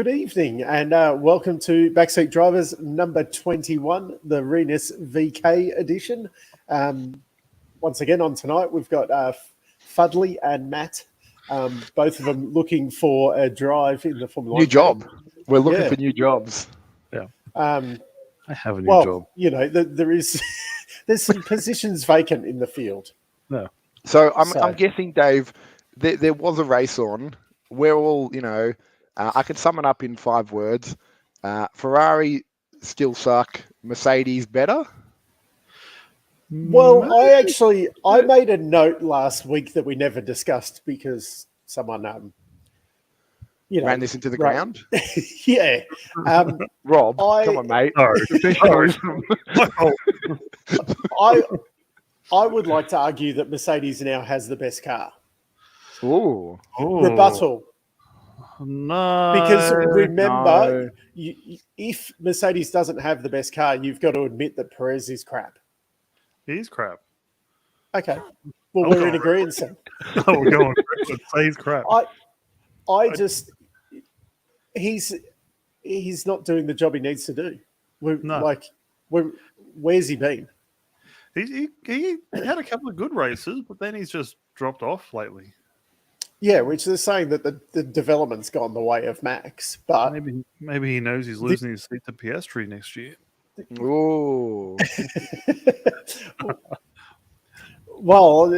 Good evening and welcome to Backseat Drivers number 21, the Renus VK edition. Once again on tonight, we've got Fudley and Matt, both of them looking for a drive in the Formula 1. New job. We're looking for new jobs. Yeah. I have a new job. You know, there's some positions vacant in the field. No. So I'm guessing, Dave, there was a race on. We're all, I can sum it up in 5 words. Ferrari still suck. Mercedes better. Well, I made a note last week that we never discussed because someone, ran this into the ground. Yeah. Rob, come on, mate. I would like to argue that Mercedes now has the best car. Ooh. Rebuttal. No. Because remember, if Mercedes doesn't have the best car, you've got to admit that Perez is crap. He's crap. Okay. Well, we're in agreement. Oh, we're going. He's crap. He's not doing the job he needs to do. Where's he been? He had a couple of good races, but then he's just dropped off lately. Yeah, which they're saying that the development's gone the way of Max, but maybe he knows he's losing his seat to Piastri next year. Ooh. Well,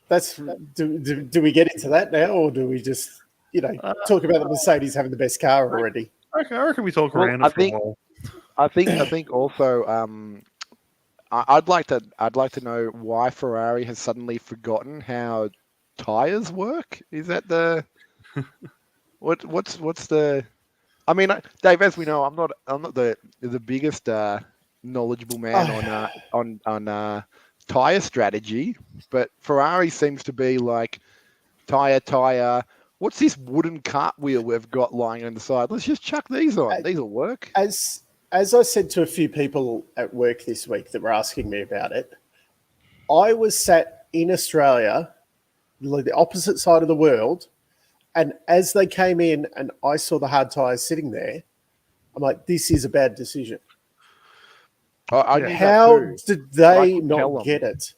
that's do we get into that now, or do we just talk about the Mercedes having the best car already? Okay, I reckon we talk around it for a while. I think also I'd like to know why Ferrari has suddenly forgotten how tires work. Is that the what's the? I mean, Dave, as we know, I'm not the biggest knowledgeable man on tire strategy, but Ferrari seems to be like tire. What's this wooden cartwheel we've got lying on the side? Let's just chuck these on. These will work. As I said to a few people at work this week that were asking me about it, I was sat in Australia, the opposite side of the world, and as they came in and I saw the hard tyres sitting there, I'm like, this is a bad decision. How did they not get it?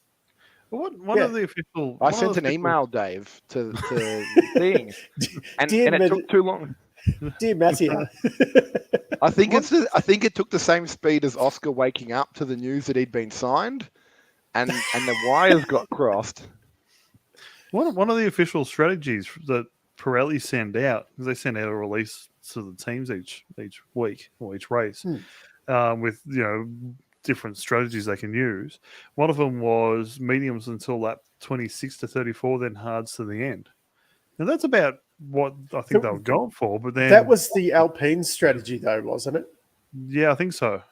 One of the official... I sent an email, Dave, to the thing, and it took too long. Dear Matthew. I think it took the same speed as Oscar waking up to the news that he'd been signed, and the wires got crossed. One of the official strategies that Pirelli send out, because they send out a release to the teams each week or each race, with different strategies they can use. One of them was mediums until lap 26 to 34, then hards to the end. Now that's about what I think they were going for, but then that was the Alpine strategy, though, wasn't it? Yeah, I think so.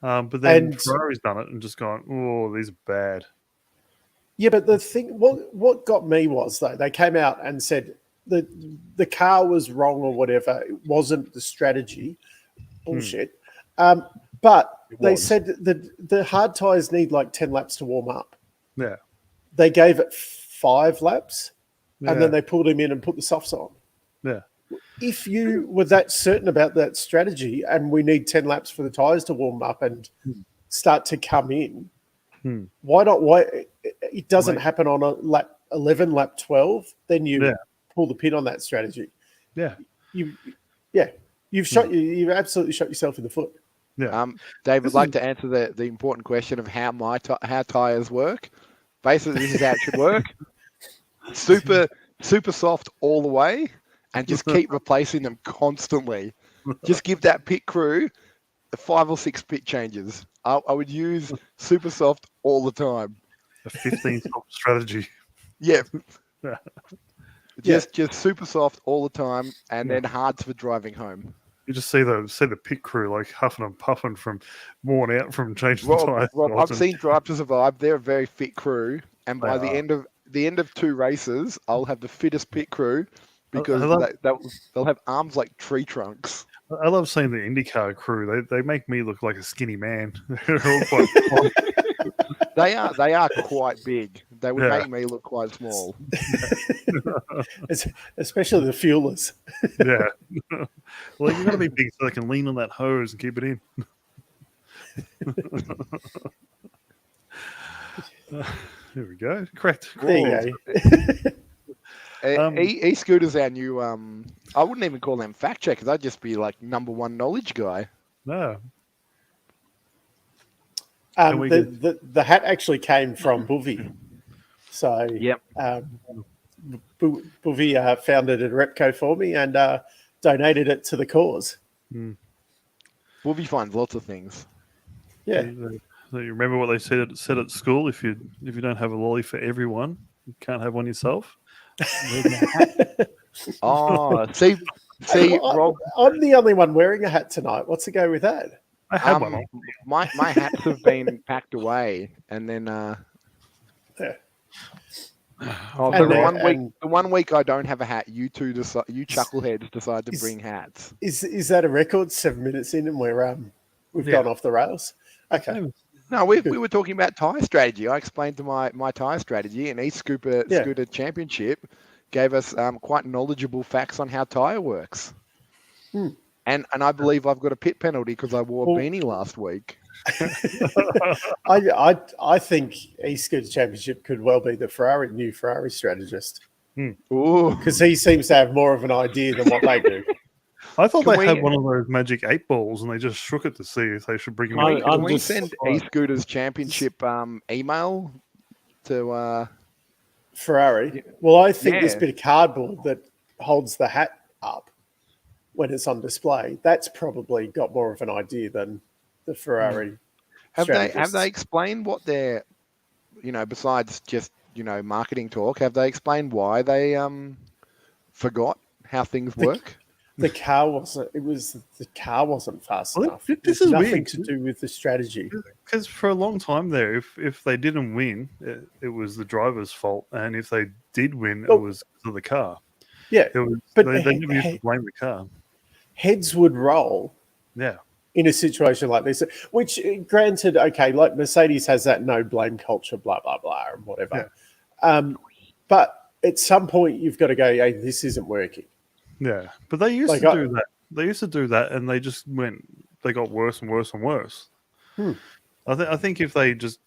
But then Ferrari's done it and just gone, oh, these are bad. Yeah, but the thing, what got me was though they came out and said that the car was wrong or whatever. It wasn't the strategy. Bullshit. But they said that the hard tyres need like 10 laps to warm up. Yeah. They gave it 5 laps. Yeah. And then they pulled him in and put the softs on. Yeah. If you were that certain about that strategy and we need 10 laps for the tyres to warm up and start to come in, why not? Why it doesn't happen on a lap 11, lap 12, then you pull the pin on that strategy. Yeah. You've absolutely shot yourself in the foot. Yeah. Dave would like to answer the important question of how how tyres work. Basically, this is how it should work. Super soft all the way, and just keep replacing them constantly. Just give that pit crew 5 or 6 pit changes. I would use super soft all the time. A 15-stop strategy. Yeah. Just super soft all the time, and then hards for driving home. You just see the pit crew like huffing and puffing from worn out from changing the tyres. Rob, I've seen Drive to Survive. They're a very fit crew, and by the end of 2 races, I'll have the fittest pit crew because they'll have arms like tree trunks. I love seeing the IndyCar crew. They make me look like a skinny man. They're all quite They are quite big. they would make me look quite small. Especially the fuelers. Yeah. Well, you've got to be big so they can lean on that hose and keep it in. There we go. Correct. There you go. E-Scooter's our new, I wouldn't even call them fact checkers. I'd just be like number one knowledge guy. No. The hat actually came from Boovie. So Yep. Boovie founded a Repco for me and donated it to the cause. Boovie finds lots of things. Yeah. So you remember what they said at school? If you don't have a lolly for everyone, you can't have one yourself. Oh, see, Rob. I'm the only one wearing a hat tonight. What's the go with that? I have one on. My hats have been packed away, and then Yeah. the one week I don't have a hat, you chuckleheads decide to bring hats. Is that a record? 7 minutes in, and we've gone off the rails. Okay. No, we were talking about tyre strategy. I explained to my tyre strategy, and Scooter Championship gave us quite knowledgeable facts on how tyre works. And I believe I've got a pit penalty because I wore a beanie last week. I think E-Scooter Championship could well be the new Ferrari strategist. Because he seems to have more of an idea than what they do. I thought they had one of those magic 8 balls and they just shook it to see if they should bring him in. Can we send E-Scooter's Championship email to Ferrari? Well, I think this bit of cardboard that holds the hat up when it's on display, that's probably got more of an idea than the Ferrari. Have they explained what they're, besides just, marketing talk, have they explained why they forgot how things work? The car wasn't fast enough. This is nothing weird. to do with the strategy. Because for a long time there, if they didn't win, it was the driver's fault, and if they did win, it was because of the car. Yeah, but they never used to blame the car. Heads would roll. Yeah. In a situation like this, which granted, okay, like Mercedes has that no blame culture, blah blah blah, and whatever. Yeah. But at some point, you've got to go, hey, this isn't working. Yeah, but they used to do that. They used to do that, and they just they got worse and worse and worse. I think if they just,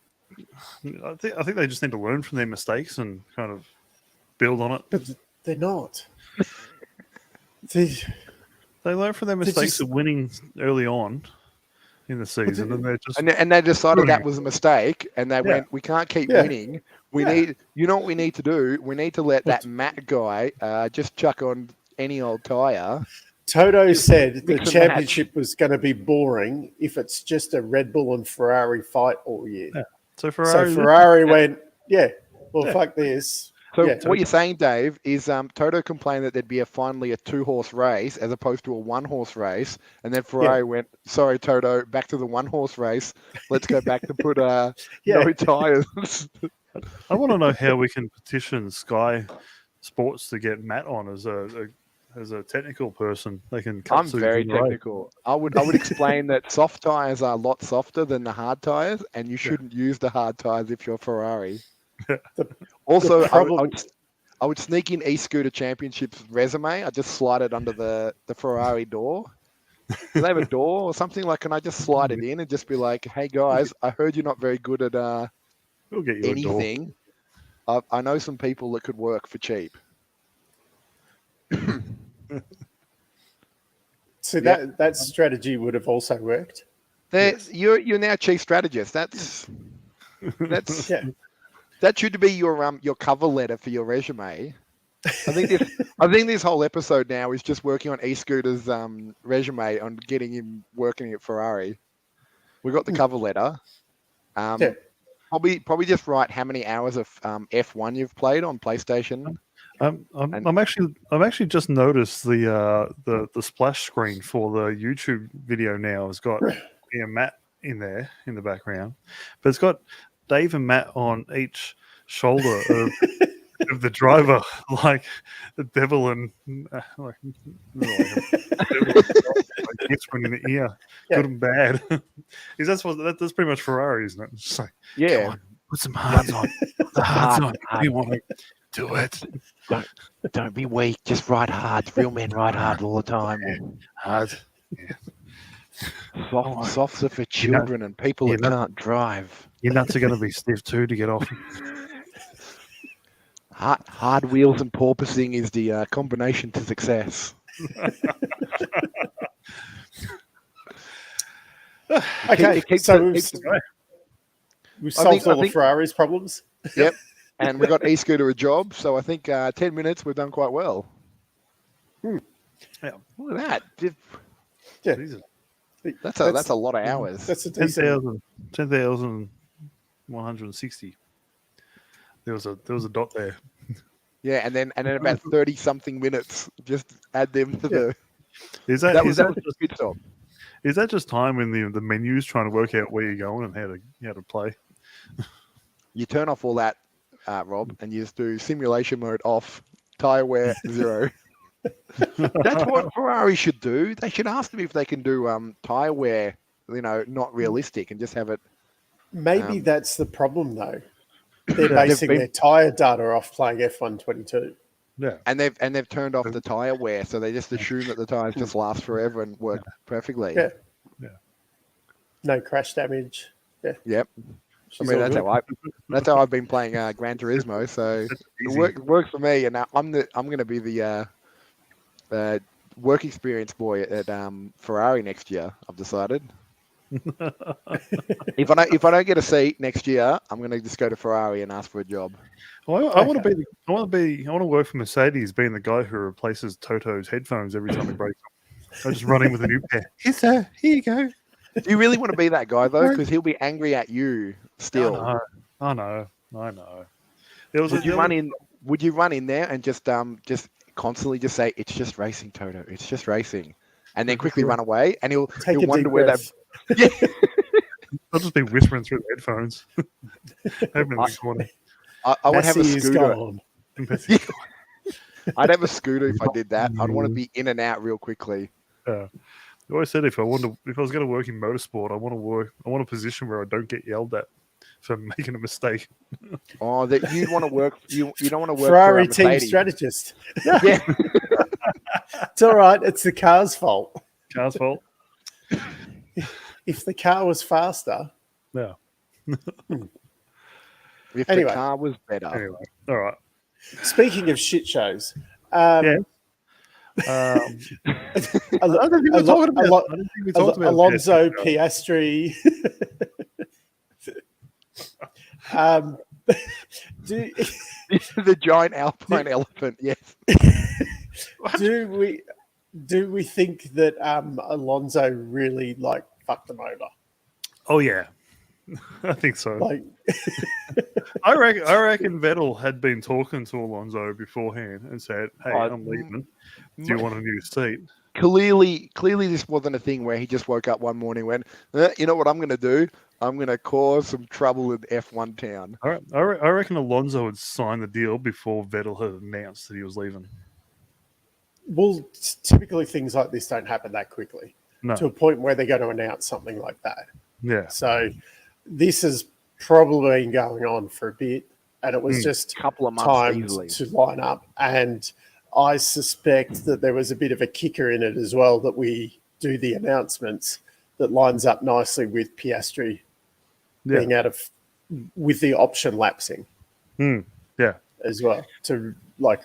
I think they just need to learn from their mistakes and kind of build on it. But they're not. They learn from their mistakes of winning early on in the season, and they're just and they decided that was a mistake, and they went, we can't keep winning. We need, what we need to do? We need to let that Matt guy just chuck on any old tyre. Toto said the championship was going to be boring if it's just a Red Bull and Ferrari fight all year. Yeah. So Ferrari went, fuck this. So what you're saying, Dave, is Toto complained that there'd be finally a 2-horse race as opposed to a 1-horse race, and then Ferrari went, sorry, Toto, back to the 1-horse race. Let's go back to put no tyres. I want to know how we can petition Sky Sports to get Matt on as a technical person. They can. I'm very technical. I would explain that soft tyres are a lot softer than the hard tyres, and you shouldn't use the hard tyres if you're Ferrari. Also, I would sneak in E-Scooter Championship's resume. I just slide it under the Ferrari door. Do they have a door or something? Like, can I just slide it in and just be like, hey guys, I heard you're not very good at we'll get you anything. I know some people that could work for cheap. So that strategy would have also worked. You're now chief strategist. That's that should be your cover letter for your resume. I think this whole episode now is just working on E-Scooter's resume on getting him working at Ferrari. We got the cover letter. Probably just write how many hours of F1 you've played on PlayStation. I'm actually just noticed the splash screen for the YouTube video now has got me and Matt in there in the background, but it's got Dave and Matt on each shoulder of the driver, like the devil and like whispering in the ear, good and bad. Because that's pretty much Ferrari, isn't it? It's just like, Put some hards on. The hards on. You want to do it. Don't be weak. Just ride hard. Real men ride hard all the time. Hard. Softs are for children and people that can't drive. Your nuts are going to be stiff too to get off. Hard wheels and porpoising is the combination to success. Okay, so we've solved all the Ferrari's problems. Yep, and we got e-scooter a job, so I think 10 minutes we've done quite well. Yeah. Look at that. Yeah. That's a lot of hours. That's a decent 10,160. There was a dot there. Yeah, and then about 30-something minutes. Just add them to the. Is that That was just a pit stop. Is that just time when the menu's trying to work out where you're going and how to play? You turn off all that, Rob, and you just do simulation mode off, tire wear 0. That's what Ferrari should do. They should ask them if they can do tire wear, not realistic, and just have it. Maybe that's the problem, though. They're basing their tire data off playing F122. Yeah, and they've turned off the tire wear, so they just assume that the tires just last forever and work perfectly. Yeah. No crash damage. Yeah. Yep. I mean, that's how I've been playing Gran Turismo. So it works for me, and I'm going to be the work experience boy at Ferrari next year. I've decided. If I don't get a seat next year, I'm going to just go to Ferrari and ask for a job. Well, I want to work for Mercedes, being the guy who replaces Toto's headphones every time he breaks them. I just run in with a new pair. Here, sir. Here you go. Do you really want to be that guy though? Because he'll be angry at you still. I know. Would you run in there and just constantly just say, "It's just racing, Toto. It's just racing," and then quickly run away, and he'll wonder where that. Yeah. I'll just be whispering through the headphones. I would have a scooter. I'd have a scooter if I did that. I'd want to be in and out real quickly. I always said if I was going to work in motorsport, I want a position where I don't get yelled at for making a mistake. Oh, that you'd want to work. You don't want to work Ferrari for team strategist. Yeah. It's all right. It's the car's fault. Car's fault. If the car was faster. Yeah. If the car was better. Anyway, all right. Speaking of shit shows. Yeah. Alonso, Piastri. The giant alpine elephant, yes. Do we think that Alonso really fucked them over? Oh yeah, I think so. I reckon Vettel had been talking to Alonso beforehand and said, "Hey, I'm leaving. Do you want a new seat?" Clearly, this wasn't a thing where he just woke up one morning and went, "You know what I'm going to do? I'm going to cause some trouble in F1 town." All right. I reckon Alonso had signed the deal before Vettel had announced that he was leaving. Well, typically things like this don't happen that quickly. No. To a point where they're going to announce something like that. Yeah. So this has probably been going on for a bit, and it was just a couple of months time easily to line up. And I suspect that there was a bit of a kicker in it as well, that we do the announcements that lines up nicely with Piastri being out of, with the option lapsing. Yeah. As well, to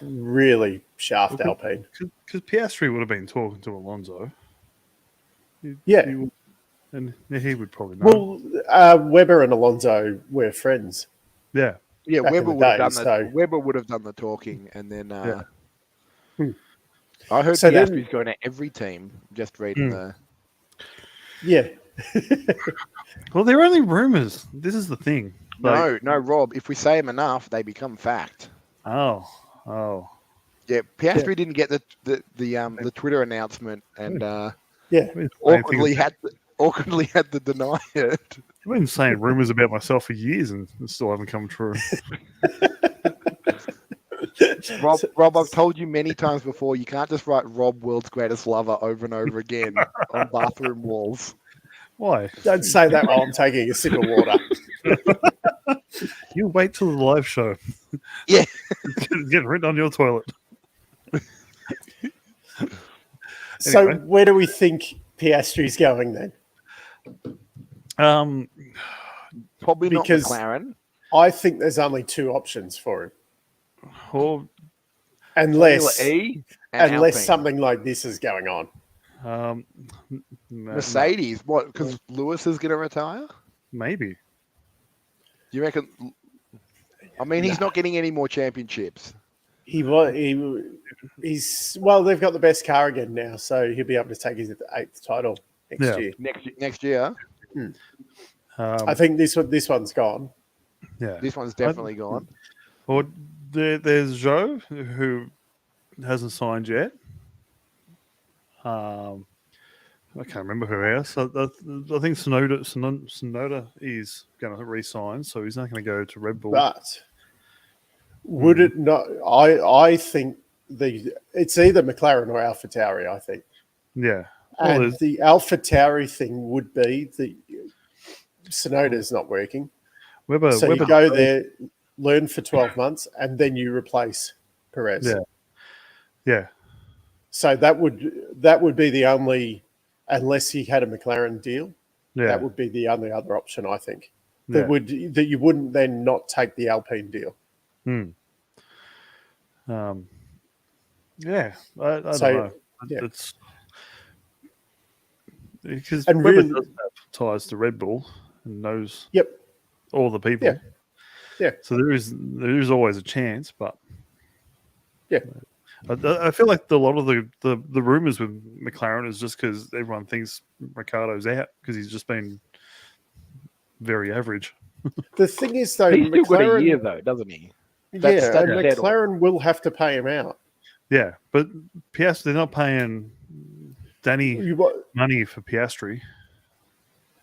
really shaft Alpine. Because Piastri would have been talking to Alonso. And he would probably know. Well, Webber and Alonso were friends. Yeah. Yeah, Webber would have done the talking, and then I heard Piastri's going to every team. Just reading the. Yeah. Well, they're only rumors. This is the thing. No, Rob. If we say them enough, they become fact. Oh. Yeah, Piastri didn't get the Twitter announcement, and awkwardly had to deny it. I've been saying rumors about myself for years, and it still haven't come true. Rob, I've told you many times before, you can't just write Rob, world's greatest lover, over and over again on bathroom walls. Why? Don't say that while I'm taking a sip of water. You wait till the live show. Yeah. Getting written on your toilet. So Anyway. where do we think Piastri's going then? Probably not Because- McLaren. I think there's only two options for him, Or Formula E and unless Alpine. something like this is going on. Mercedes. What? Because Lewis is going to retire? Maybe. Do you reckon? I mean, he's not getting any more championships. He's well. They've got the best car again now, so he'll be able to take his 8th title next year. Next year. I think this one's gone. Yeah. This one's definitely gone. Or there's Joe, who hasn't signed yet. I can't remember who else. I think Sonoda is going to re-sign, so he's not going to go to Red Bull. But would it not? I think it's either McLaren or AlphaTauri. I think. Yeah. And the AlphaTauri thing would be the Sonoda's not working. Weber You go there, learn for 12 months, and then you replace Perez. Yeah. Yeah. So that would be the only, unless he had a McLaren deal, that would be the only other option, I think. That you wouldn't then not take the Alpine deal. Yeah. I don't know. Yeah. It's because And Weber really- does have ties to Red Bull and knows Yep. all the people. Yeah. Yeah. So there is always a chance, but Yeah. I feel like a lot of the rumors with McLaren is just because everyone thinks Ricciardo's out because he's just been very average. The thing is, though, He's still got a McLaren, year, though, doesn't he? yeah, That's and settled. McLaren will have to pay him out. Yeah, but Piastri, they're not paying Danny What? money for Piastri.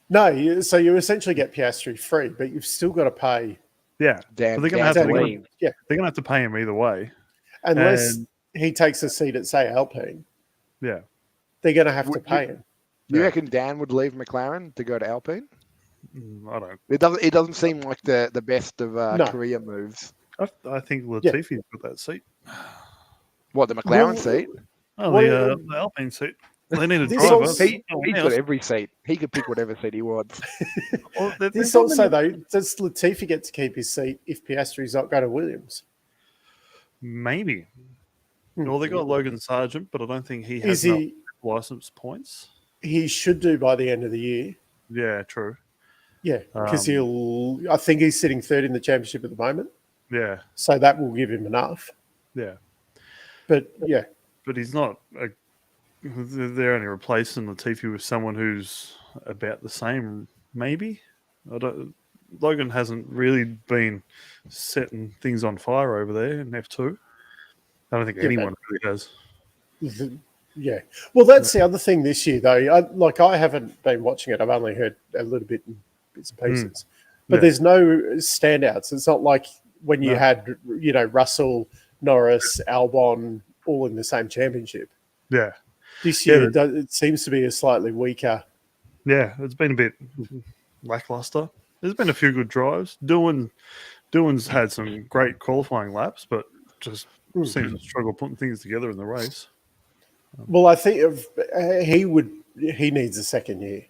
No, so you essentially get Piastri free, but you've still got to pay Yeah, Damn, but they're Dan gonna have to leave. Yeah. They're gonna have to pay him either way. unless And- he takes a seat at, say, Alpine. Yeah, They're going to have to Would pay you- him. Do you Yeah. reckon Dan would leave McLaren to go to Alpine? I don't. It doesn't seem like the best of No. career moves. I think Latifi's got that seat. What, the McLaren Well, seat? Oh, What- the Alpine seat. They need a This driver. also- He's got every seat. He could pick whatever seat he wants. This also, though, does Latifi get to keep his seat if Piastri's not going to Williams? Maybe. Well, they got Logan Sargent, but I don't think he Is has enough license points. He should do by the end of the year. Yeah, true. Yeah, because I think he's sitting third in the championship at the moment. Yeah, So that will give him enough. yeah. But yeah, But he's not. They're only replacing Latifi with someone who's about the same, maybe. Logan hasn't really been setting things on fire over there in F2. I don't think anyone really has. yeah. Well, that's the other thing this year, though. I haven't been watching it. I've only heard a little bit in bits and pieces. But Yeah. there's no standouts. It's not like when you had, Russell, Norris, Albon all in the same championship. Yeah. This Yeah, year, it seems to be a slightly weaker. Yeah, it's been a bit lackluster. There's been a few good drives. Doohan's had some great qualifying laps, but just seems to struggle putting things together in the race. Well, I think he needs a second year.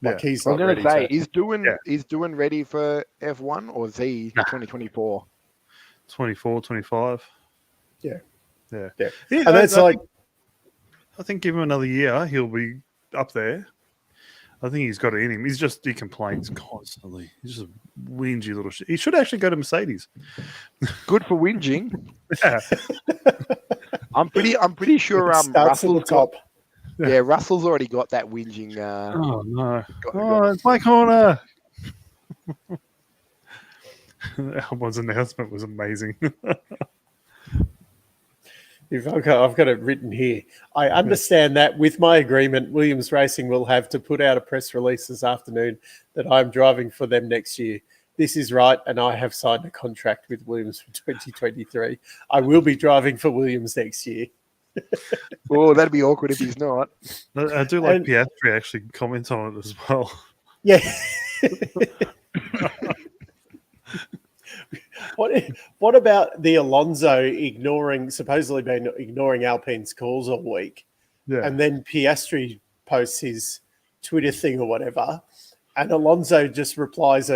Like Yeah. he's I was not going ready to say, to. is doing ready for F1 or is he 2024? 24, 25. Yeah. Yeah. Yeah. Yeah, And that's I think give him another year, he'll be up there. I think he's got it in him. He complains constantly. He's just a whingy little shit. He should actually go to Mercedes. Good for whinging. Yeah. I'm pretty sure starts at the Russell's top. Russell's already got that whinging. Oh no! got- It's my corner. Albon's announcement was amazing. I've got it written here. I understand that with my agreement, Williams Racing will have to put out a press release this afternoon that I'm driving for them next year. This is right, and I have signed a contract with Williams for 2023. I will be driving for Williams next year. Oh, that'd be awkward if he's not. I do like And- Piastri actually comment on it as well. Yeah. What about the Alonso supposedly been ignoring Alpine's calls all week, Yeah. and then Piastri posts his Twitter thing or whatever, and Alonso just replies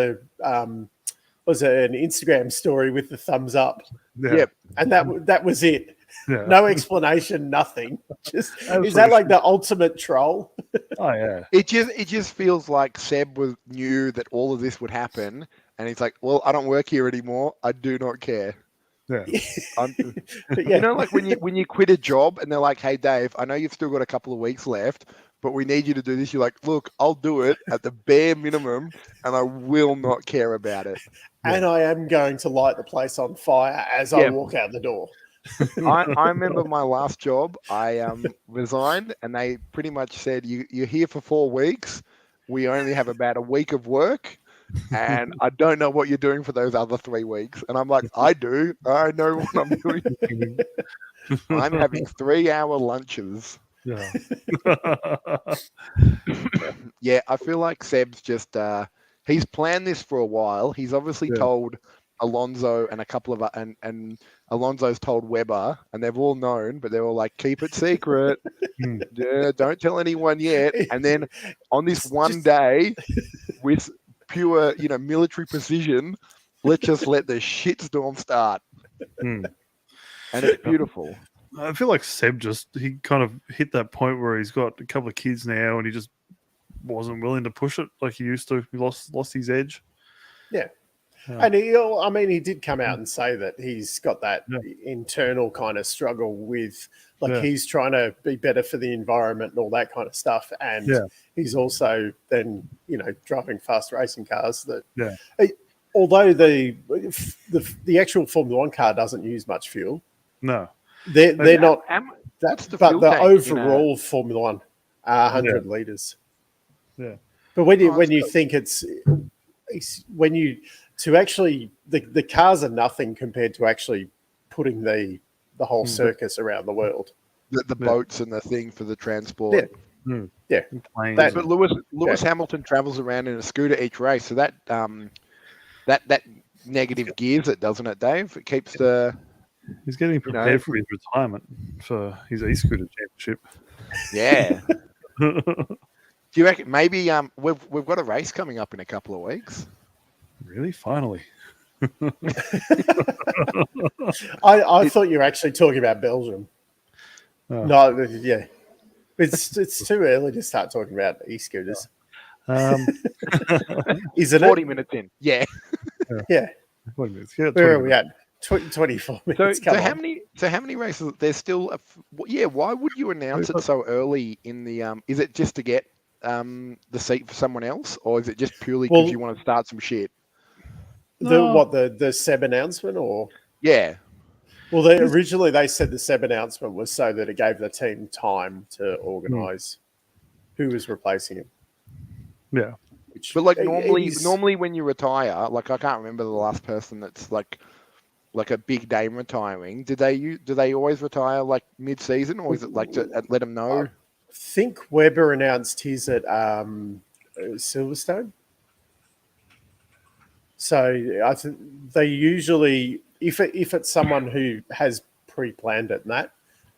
was it an Instagram story with the thumbs up, Yeah. Yep. and that was it. Yeah. No explanation, nothing. Just is Absolutely. that like the ultimate troll? Oh yeah. It just feels like Seb knew that all of this would happen, and he's like, "Well, I don't work here anymore. I do not care." Yeah. But yeah, You know, like when you quit a job and they're like, "Hey, Dave, I know you've still got a couple of weeks left, but we need you to do this." You're like, "Look, I'll do it at the bare minimum, and I will not care about it." and I am going to light the place on fire as I walk out the door. I remember my last job. I resigned, and they pretty much said, "You're here for 4 weeks. We only have about a week of work, and I don't know what you're doing for those other 3 weeks." And I'm like, "I do. I know what I'm doing. I'm having 3-hour lunches." Yeah. Yeah, I feel like Seb's just he's planned this for a while. He's obviously told Alonso and a couple of and Alonso's told Webber, and they've all known, but they're all like, "Keep it secret. Yeah, don't tell anyone yet." And then on this one day, with pure military precision, let's just let the shitstorm start, and it's beautiful. I feel like Seb he kind of hit that point where he's got a couple of kids now, and he just wasn't willing to push it like he used to. He lost his edge. Yeah. And he did come out and say that he's got that internal kind of struggle with, he's trying to be better for the environment and all that kind of stuff. And he's also then, driving fast racing cars although the actual Formula One car doesn't use much fuel. No. They're not. But the overall Formula One, 100 litres. Yeah. But when you think when you to actually the cars are nothing compared to actually putting the whole circus around the world. The boats and the thing for the transport. Yeah. But Lewis Hamilton travels around in a scooter each race, so that that negative gears it, doesn't it, Dave? It keeps the. He's getting prepared for his retirement for his e-scooter championship. Yeah. Do you reckon maybe we've got a race coming up in a couple of weeks? Really? Finally. I thought you were actually talking about Belgium. Oh. No, yeah. It's too early to start talking about e-scooters. Isn't it? 40 minutes in. Yeah. Yeah. 40 minutes. Where are we at? 24 minutes. So how many races? There's still why would you announce it so early in the is it just to get the seat for someone else, or is it just purely because you want to start some shit? The Seb announcement, or well, originally they said the Seb announcement was so that it gave the team time to organise who was replacing him. Yeah, but normally when you retire, I can't remember the last person that's like a big name retiring. Do they always retire mid-season, or is it to let them know? I think Webber announced his at Silverstone. So I think they usually, if it's someone who has pre-planned it and that,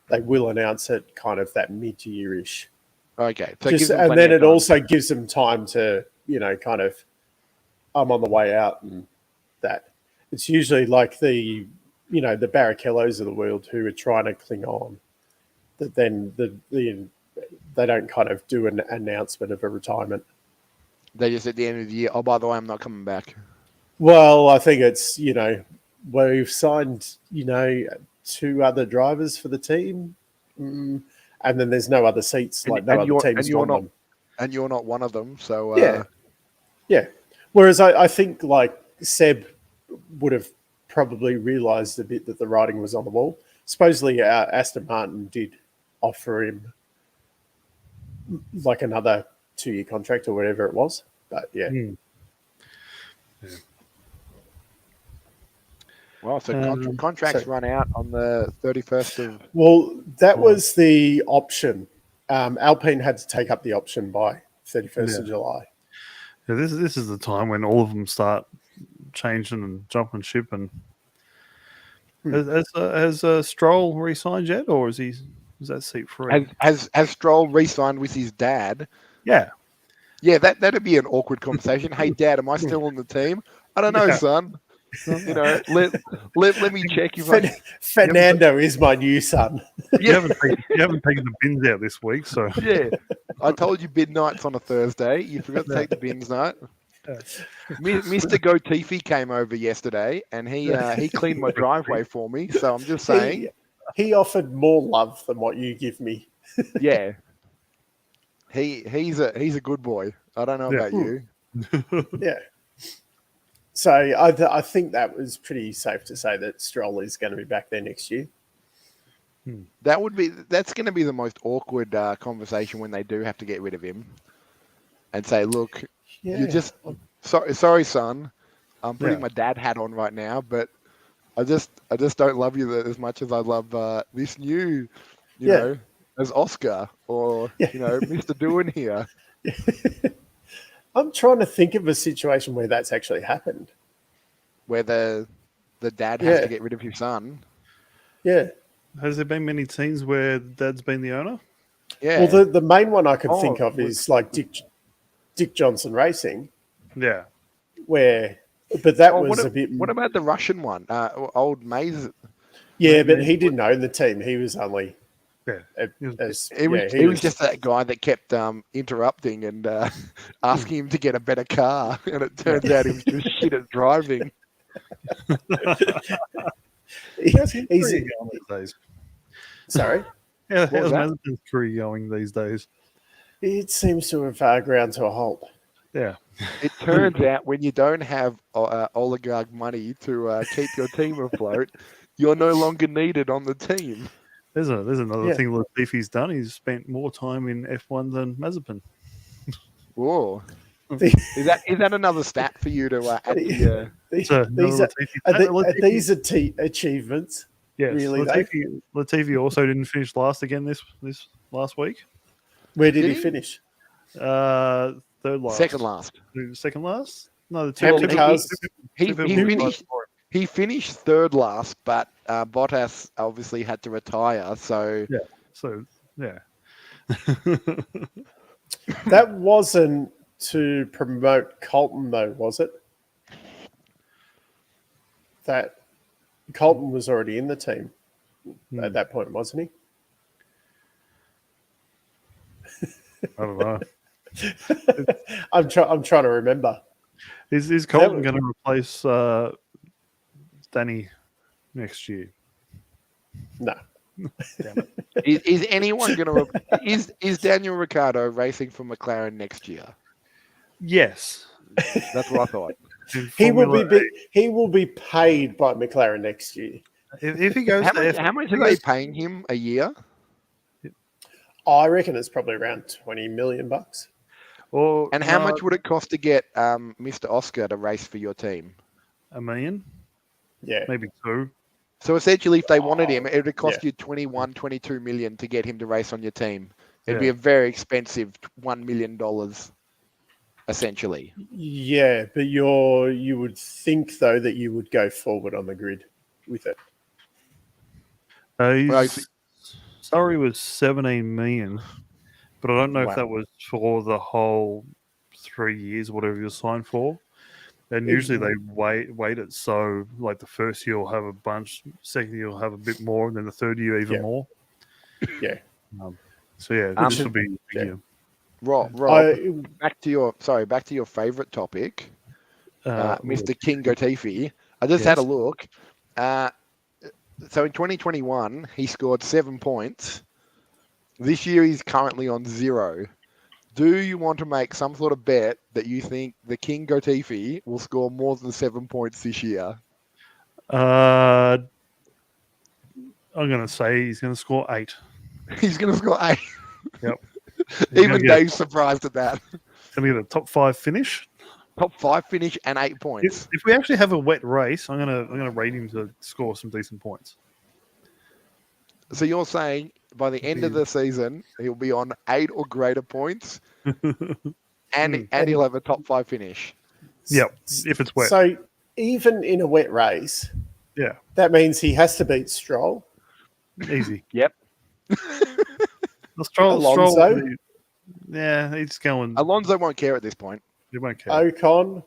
they will announce it kind of that mid-year-ish. Okay. So and then it also gives them time to, kind of, I'm on the way out and that. It's usually like the Barrichellos of the world who are trying to cling on, that then they don't kind of do an announcement of a retirement. They just at the end of the year, oh, by the way, I'm not coming back. Well, I think it's, we've signed, 2 other drivers for the team, and then there's no other seats, no other teams want them. And you're not one of them, so... Yeah. Whereas I think, Seb would have probably realised a bit that the writing was on the wall. Supposedly, Aston Martin did offer him, another 2-year contract or whatever it was. But, yeah. Well, so contracts run out on the 31st of... Well, that was the option. Alpine had to take up the option by 31st of July. Yeah, this is the time when all of them start changing and jumping ship, and Has Stroll re-signed yet, or is that seat free? Has Stroll re-signed with his dad? Yeah. Yeah, that'd be an awkward conversation. Hey, Dad, am I still on the team? I don't know, Yeah. son. You know, let me check if Fernando is my new son. You haven't taken the bins out this week, so Yeah, I told you midnight's on a Thursday. You forgot to take the bins night. Mr. Gotifi came over yesterday, and he cleaned my driveway for me. So I'm just saying, He offered more love than what you give me. yeah, he's a good boy. I don't know about you. Yeah. So I think that was pretty safe to say that Stroll is going to be back there next year. That's going to be the most awkward conversation when they do have to get rid of him, and say, look, you just sorry, son. I'm putting my dad hat on right now, but I just don't love you as much as I love this new, you know, as Oscar or Mr. Doing here. I'm trying to think of a situation where that's actually happened. Where the dad has to get rid of his son. Yeah. Has there been many teams where Dad's been the owner? Yeah. Well, the main one I could think of is like Dick Johnson Racing. Yeah. But that was a bit. What about the Russian one? Old Mays. Yeah, but he didn't own the team. He was only. Yeah. He was just that guy that kept interrupting and asking him to get a better car, and it turns out he was just shit at driving. How's his career going these days? Sorry? How's Mazepin's career going these days? It seems to have ground to a halt. Yeah. It turns out when you don't have oligarch money to keep your team afloat, you're no longer needed on the team. There's another thing Latifi's done. He's spent more time in F1 than Mazepin. Whoa. Is that another stat for you to add to your... These are achievements. Yes. Really, Latifi also didn't finish last again this last week. Where did he finish? Third last. Second last. Second last? No, the How many cars? He finished third last, but Bottas obviously had to retire. So yeah. That wasn't to promote Colton, though, was it? That Colton was already in the team at that point, wasn't he? I don't know. I'm trying to remember. Is Colton going to replace Danny next year? No. Damn it. Is anyone going to? Is Daniel Ricciardo racing for McLaren next year? Yes, that's what I thought. He will be paid by McLaren next year. If he goes, how much are they paying him a year? I reckon it's probably around $20 million. And how much would it cost to get Mr. Oscar to race for your team? $1 million? Yeah. Maybe 2. So essentially, if they wanted him, it would cost you 22 million to get him to race on your team. It'd be a very expensive $1 million, essentially. Yeah, but you would think, though, that you would go forward on the grid with it. Sorry was 17 million, but I don't know if that was for the whole 3 years, whatever you're signed for. And usually they wait it so like the first year you'll have a bunch, second year you'll have a bit more, and then the third year even more. Yeah. This will be a year. Rob, back to your favorite topic, Mr. King Gotifi. I just had a look. So in 2021, he scored 7 points. This year, he's currently on 0. Do you want to make some sort of bet that you think the King Gotifi will score more than 7 points this year? I'm going to say he's going to score 8. He's going to score 8. Yep. Even Dave's surprised at that. Going to get a top 5 finish. Top 5 finish and 8 points. If we actually have a wet race, I'm gonna rate him to score some decent points. So you're saying by the end of the season he'll be on 8 or greater points, and he'll have a top 5 finish. Yep, if it's wet. So even in a wet race, Yeah, That means he has to beat Stroll. easy. Yep. The Stroll. Alonso? Yeah, he's going. Alonso won't care at this point. He won't care. Ocon.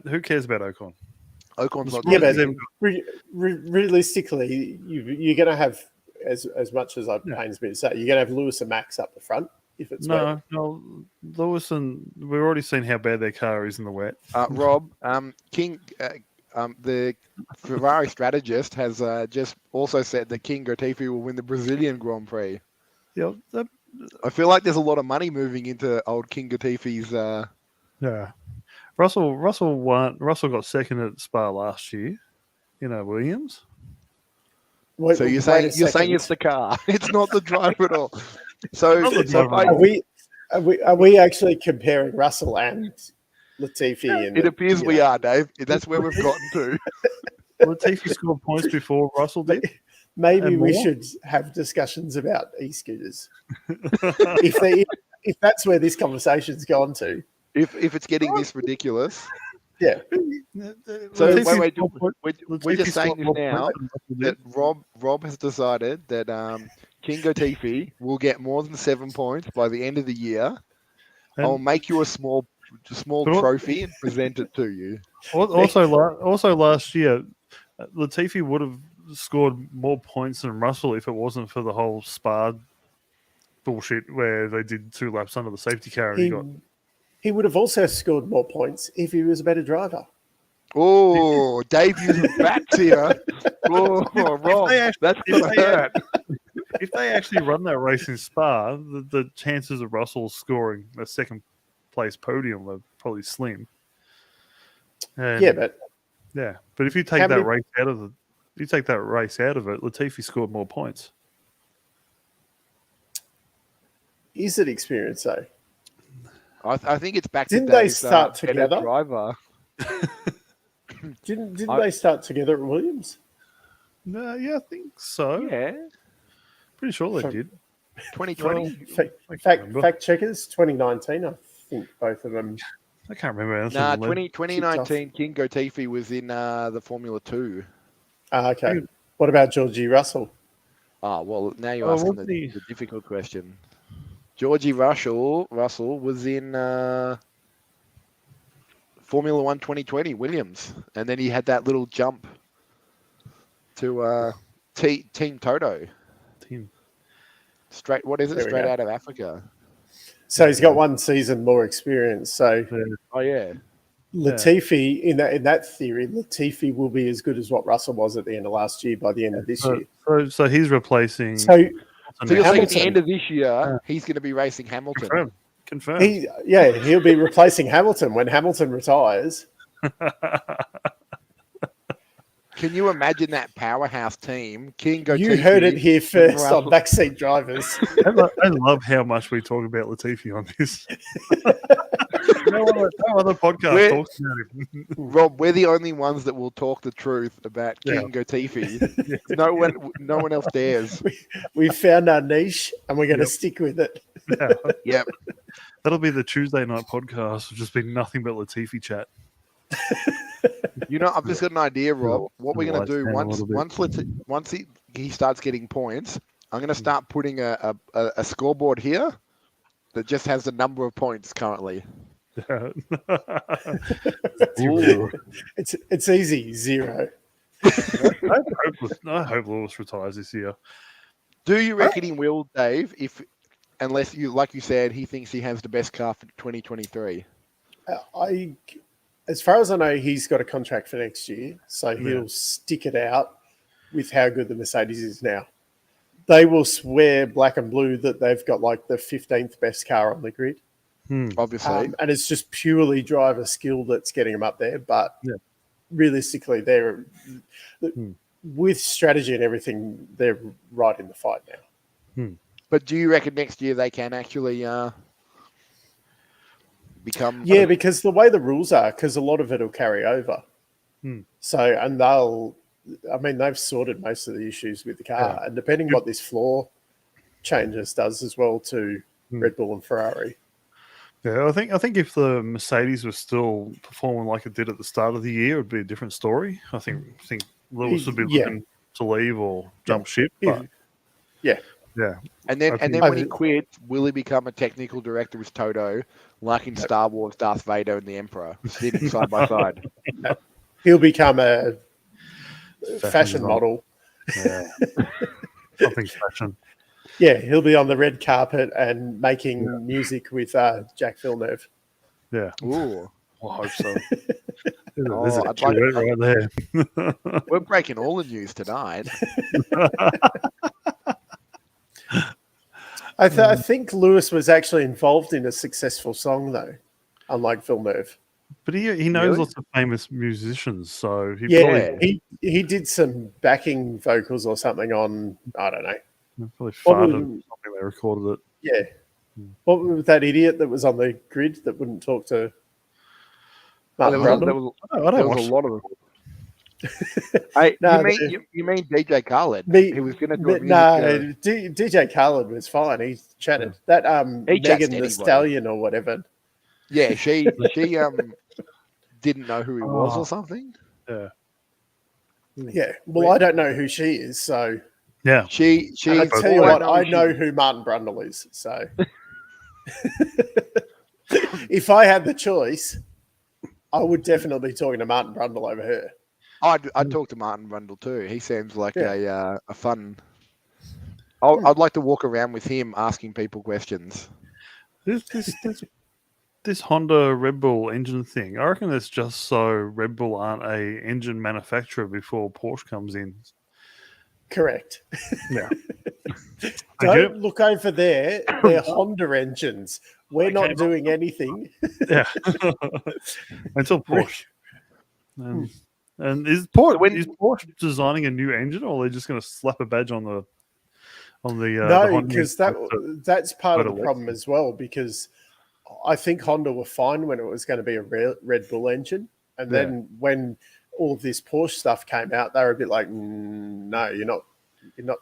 Who cares about Ocon? Ocon's not Yeah, doing but anything. realistically, you're going to have, as much as it pains me to say, you're going to have Lewis and Max up the front if it's wet. No. Lewis and we've already seen how bad their car is in the wet. Rob, King, the Ferrari strategist has just also said that King Latifi will win the Brazilian Grand Prix. Yeah, I feel like there's a lot of money moving into old King Latifi's. yeah. Russell got second at Spa last year. Williams. So you're saying it's the car, it's not the driver at all. So are we actually comparing Russell and Latifi? It appears we are, Dave. That's where we've gotten to. Latifi scored points before Russell did. Maybe we should have discussions about e-scooters. if that's where this conversation's gone to. If it's getting this ridiculous. Yeah. So wait, we're just saying this now that Rob has decided that King Latifi will get more than 7 points by the end of the year. I'll make you a small trophy and present it to you. Also last year, Latifi would have scored more points than Russell if it wasn't for the whole Spa bullshit where they did 2 laps under the safety car and he would have also scored more points if he was a better driver. Oh, Dave using facts here. Oh, Rob, that's going to hurt. If they actually run that race in Spa, the chances of Russell scoring a second place podium are probably slim. And but if you take that race out of it, Latifi scored more points. Is it experience though? I think it's back Didn't to they start together? Driver. Didn't they start together at Williams? No, yeah, I think so. Yeah, pretty sure they did. 2020. Fact checkers, 2019. I think both of them. I can't remember. 2019. King Latifi was in the Formula 2. Okay. What about Georgie Russell? Well, now you're asking the difficult question. Georgie Russell was in Formula 1 2020 Williams, and then he had that little jump to Team Toto. Straight out of Africa. So he's got 1 season more experience. So Latifi, in that theory, Latifi will be as good as what Russell was at the end of last year by the end of this year. So he's replacing. So you're saying at the end of this year, he's going to be racing Hamilton. Confirmed. He'll be replacing Hamilton when Hamilton retires. Can you imagine that powerhouse team? King Latifi. You heard it here first on Backseat Drivers. I love how much we talk about Latifi on this. No other podcast talks about him. Rob, we're the only ones that will talk the truth about King Latifi. No one else dares. We found our niche and we're going to stick with it. Yep. That'll be the Tuesday night podcast. It'll just be nothing but Latifi chat. I've just got an idea, Rob. What we're going to do once he starts getting points, I'm going to start putting a scoreboard here that just has the number of points currently. It's easy, 0. I hope Lewis retires this year. Do you reckon he will, Dave? Unless you, like you said, he thinks he has the best car for 2023. As far as I know, he's got a contract for next year, so he'll stick it out with how good the Mercedes is now. They will swear black and blue that they've got like the 15th best car on the grid. Obviously. And it's just purely driver skill that's getting them up there. But realistically, they're with strategy and everything, they're right in the fight now. But do you reckon next year they can actually become... Yeah, because the way the rules are, because a lot of it will carry over. So, and they've sorted most of the issues with the car. And depending what this floor changes does as well to Red Bull and Ferrari. Yeah, I think if the Mercedes was still performing like it did at the start of the year, it would be a different story. I think Lewis would be Yeah. looking to leave or jump ship. But Yeah. yeah, And then Okay. when he quits, will he become a technical director with Toto, like in Star Wars, Darth Vader and the Emperor, sitting side by side? He'll become a fashion design. model. Yeah. Something fashion. Yeah, he'll be on the red carpet and making music with Jack Villeneuve. Yeah. Ooh. I hope so. Oh, There's a I'd like- duet right there. We're breaking all the news tonight. I think Lewis was actually involved in a successful song, though, unlike Villeneuve. But he knows Really? lots of famous musicians, so he Yeah, probably, he did some backing vocals or something on, I don't know. probably What farted was- something they recorded it. Yeah. What was that idiot that was on the grid that wouldn't talk to Martin There Brundle? I don't was watch a lot of them. Hey, No, you mean DJ Khaled? Me- He was going to do a music. No, DJ Khaled was fine. He chatted. That He chats Megan to the anybody. Stallion or whatever. Yeah, she didn't know who he was Oh. or something. Yeah. Well, I don't know who she is, so Yeah. She I both tell you all what, know I is she- know who Martin Brundle is. So if I had the choice, I would definitely be talking to Martin Brundle over her. I'd talk to Martin Brundle too. He seems like Yeah. a fun. I'd like to walk around with him asking people questions. This Honda Red Bull engine thing, I reckon it's just so Red Bull aren't a engine manufacturer before Porsche comes in. Correct. Yeah. Don't look over there. They're Honda engines. We're not Okay. doing anything. Yeah. Until Porsche. And is Porsche designing a new engine, or are they just going to slap a badge on the No, Honda because that's part of the problem as well. Because I think Honda were fine when it was going to be a Red Bull engine, and then when all of this Porsche stuff came out, they were a bit like, "No, you're not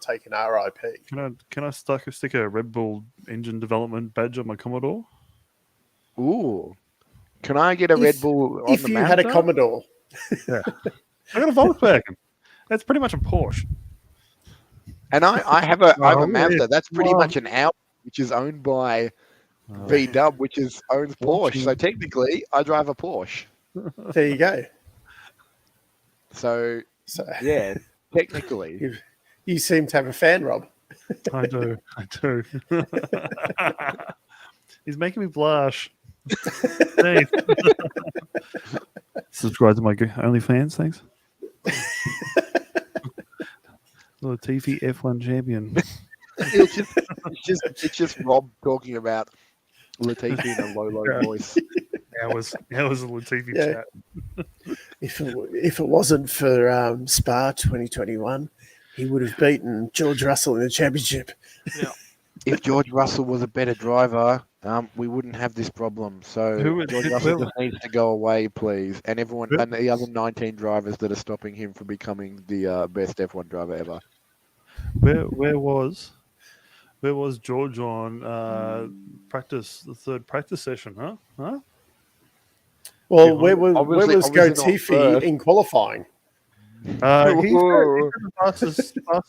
taking our IP." Can I stick a Red Bull engine development badge on my Commodore? Ooh, can I get a Red Bull on If the you had a Mazda? Commodore, Yeah, I got a Volkswagen. That's pretty much a Porsche. And I have a Oh, Mazda. yeah. That's pretty Wow. much an Audi, which is owned by VW, which owns Porsche. So technically, I drive a Porsche. there you go. So So yeah, technically. you seem to have a fan, Rob. I do. He's making me blush. Thanks. Subscribe to my OnlyFans, thanks. Latifi F1 champion. It's just Rob talking about Latifi in a low voice. How was a Latifi Yeah. chat? If it wasn't for Spa 2021, he would have beaten George Russell in the championship. If George Russell was a better driver, we wouldn't have this problem. So George Russell just needs to go away, please. And everyone and the other 19 drivers that are stopping him from becoming the best F1 driver ever. Where was George on the third practice session? Huh? Well, where was Obviously not Gotifi first. in qualifying? He passed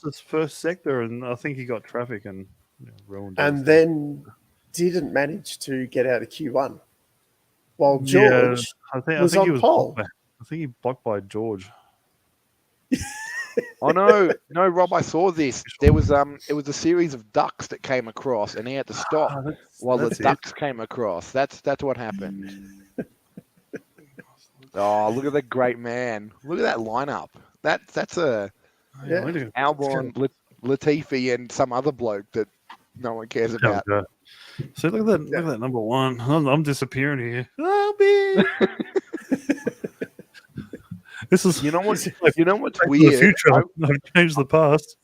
his first sector, and I think he got traffic and ruined And everything. then didn't manage to get out of Q1. While George I think was he on was pole. I think he blocked by George. Oh no, Rob! I saw this. There was it was a series of ducks that came across, and he had to stop while the ducks came across. That's what happened. Oh, look at that great man! Look at that lineup. That's a Albon, Latifi, and some other bloke that no one cares about. So look at that number one. I'm disappearing here. I'll be. This is You know what's the weird? future. I've changed the past.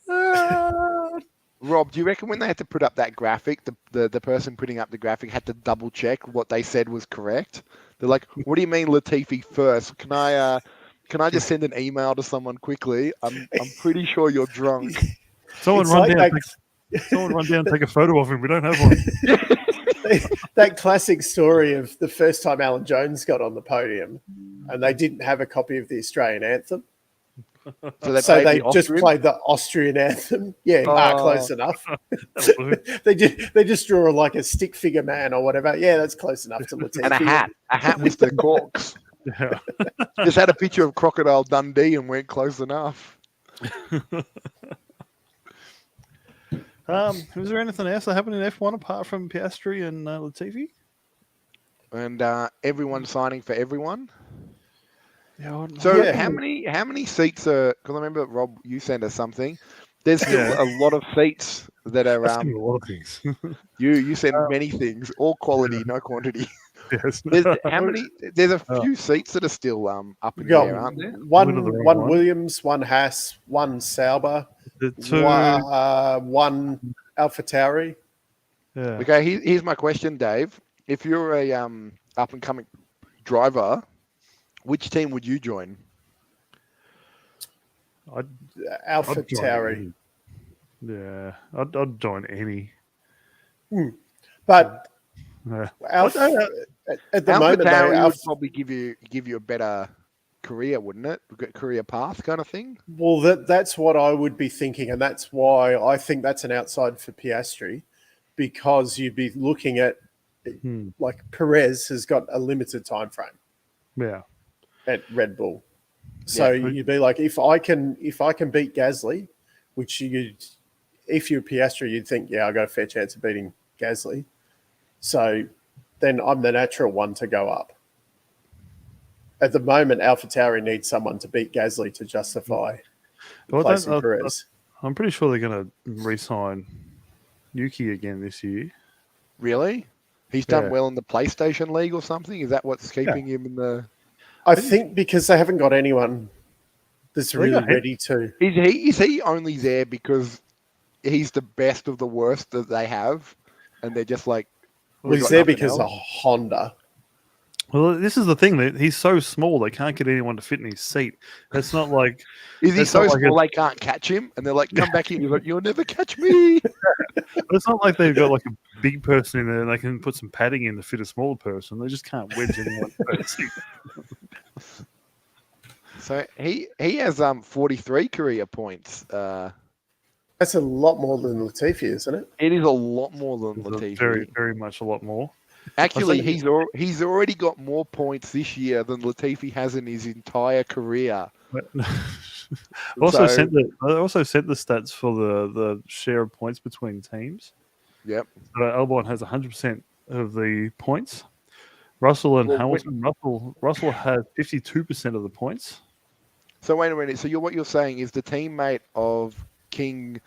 Rob, do you reckon when they had to put up that graphic, the person putting up the graphic had to double check what they said was correct? They're like, "What do you mean Latifi first? Can I just send an email to someone quickly? I'm pretty sure you're drunk." Someone run down, take a photo of him. We don't have one. That classic story of the first time Alan Jones got on the podium and they didn't have a copy of the Australian anthem. So they just played the Austrian anthem. Yeah, close enough. they just draw like a stick figure man or whatever. Yeah, that's close enough to Latifi. And a hat with the corks. Yeah. Just had a picture of Crocodile Dundee and went close enough. Was there anything else that happened in F1 apart from Piastri and Latifi? And everyone signing for everyone. Yeah, so how many seats are? Because I remember Rob, you sent us something. There's still a lot of seats that are. A lot of things. you send many things, all quality, no quantity. Yes. There's a few seats that are still up in the air, aren't there? One Williams, one Haas, one Sauber, one AlphaTauri. Yeah. Okay, here's my question, Dave. If you're a up and coming driver, which team would you join? AlphaTauri. Yeah, I'd join any. But at the moment, would probably give you a better career, wouldn't it? Career path kind of thing. Well, that's what I would be thinking, and that's why I think that's an outside for Piastri, because you'd be looking at like Perez has got a limited time frame. Yeah. At Red Bull, so you'd be like, if I can beat Gasly, which if you're Piastri, you'd think, I got a fair chance of beating Gasly. So then I'm the natural one to go up. At the moment, AlphaTauri needs someone to beat Gasly to justify replacing Perez. I'm pretty sure they're going to re-sign Yuki again this year. Really? He's done well in the PlayStation League or something? Is that what's keeping him in the... I think because they haven't got anyone that's really ready to... Is he only there because he's the best of the worst that they have? And they're just like... Well, he's there because of Honda. Well, this is the thing. That he's so small, they can't get anyone to fit in his seat. That's not like... Is he so small they can't catch him? And they're like, come back in. He's like, you'll never catch me. It's not like they've got like a big person in there and they can put some padding in to fit a smaller person. They just can't wedge anyone in that seat. So he has 43 career points. That's a lot more than Latifi, isn't it? It is a lot more than Latifi. Very, very much a lot more. Actually, he's already got more points this year than Latifi has in his entire career. I also sent the stats for the share of points between teams. Yep. So Albon has 100% of the points. Russell and Hamilton. Russell has 52% of the points. So wait a minute. So what you're saying is the teammate of King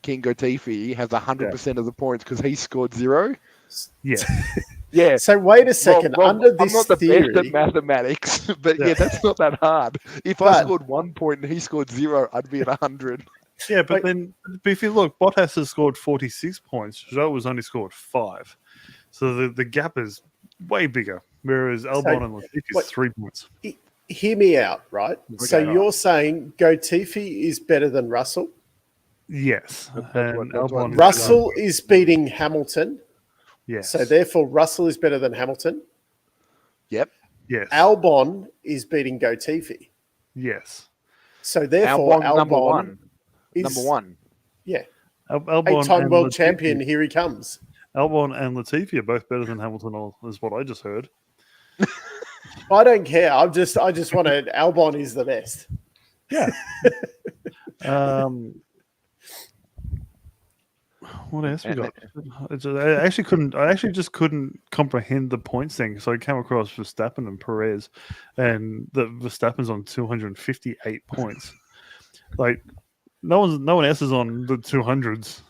Latifi has 100% of the points because he scored 0? Yeah. Yeah. So wait a second. Rob, under this I'm not the theory, best at mathematics, but that's not that hard. If I scored 1 point and he scored 0, I'd be at 100. Yeah, but then if you look, Bottas has scored 46 points. Zhou has only scored 5. So the gap is way bigger, whereas Albon and Latifi is 3 points. Hear me out, right? Okay, so you're saying Latifi is better than Russell? Yes. Russell is beating Hamilton. Yes. So therefore, Russell is better than Hamilton. Yep. Yes. Albon is beating Latifi. Yes. So therefore, Albon is number one. Yeah. Albon, 8-time world champion. Here he comes. Albon and Latifi are both better than Hamilton, is what I just heard. I don't care. I just want to. Albon is the best. Yeah. What else we got? I actually just couldn't comprehend the points thing. So I came across Verstappen and Perez, and the Verstappen's on 258 points. Like no one else is on the 200s.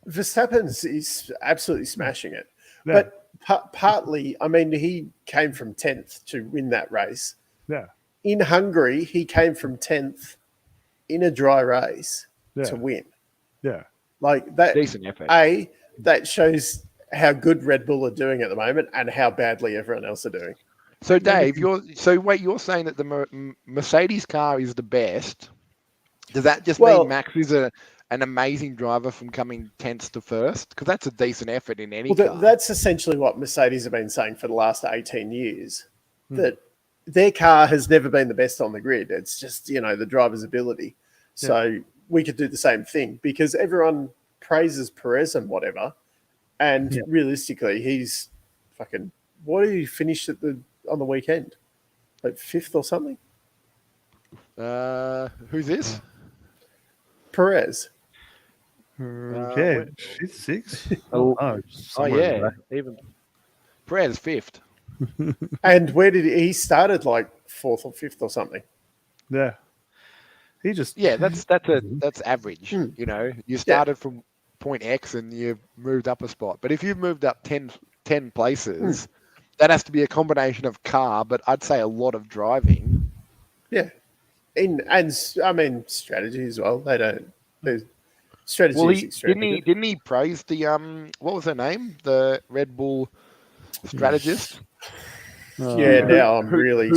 Verstappen is absolutely smashing it, Yeah. but partly, I mean, he came from 10th to win that race. Yeah. In Hungary, he came from 10th in a dry race to win. Yeah. Like that. Decent effort. That shows how good Red Bull are doing at the moment and how badly everyone else are doing. So, Dave, you're saying that the Mercedes car is the best. Does that just mean Max is an amazing driver from coming 10th to 1st? Because that's a decent effort in any car. That's essentially what Mercedes have been saying for the last 18 years, that their car has never been the best on the grid. It's just, the driver's ability. So we could do the same thing because everyone praises Perez and whatever. And realistically, he's fucking, what did he finish on the weekend? Like 5th or something? Who's this? Perez. She's 6. Even Brad's 5th. And where did he started like 4th or 5th or something? Yeah, he just that's average. You started from point X and you moved up a spot. But if you've moved up 10 places, that has to be a combination of car, but I'd say a lot of driving. Yeah, and I mean strategy as well. They don't. Strategy Well, is extremely didn't he praise the what was her name? The Red Bull strategist. Yeah, now I'm really who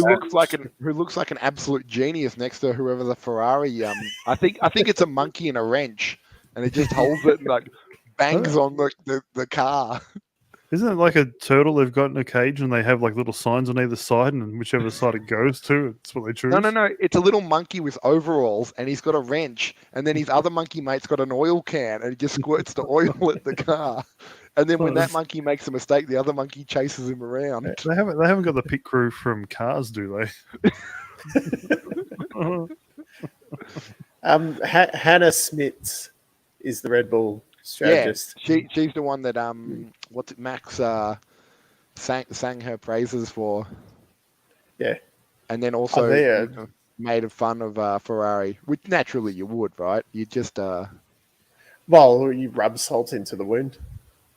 looks like an absolute genius next to whoever the Ferrari. I think it's a monkey in a wrench, and it just holds it and like bangs on the car. Isn't it like a turtle they've got in a cage and they have like little signs on either side, and whichever side it goes to, it's what they choose? No. It's a little monkey with overalls, and he's got a wrench, and then his other monkey mate's got an oil can, and he just squirts the oil at the car. And then when that monkey makes a mistake, the other monkey chases him around. They haven't got the pit crew from Cars, do they? Hannah Smits is the Red Bull strategist. Yeah, she's the one that Max sang her praises for. Yeah, and then also made fun of Ferrari, which naturally you would, right? You just well, you rub salt into the wound.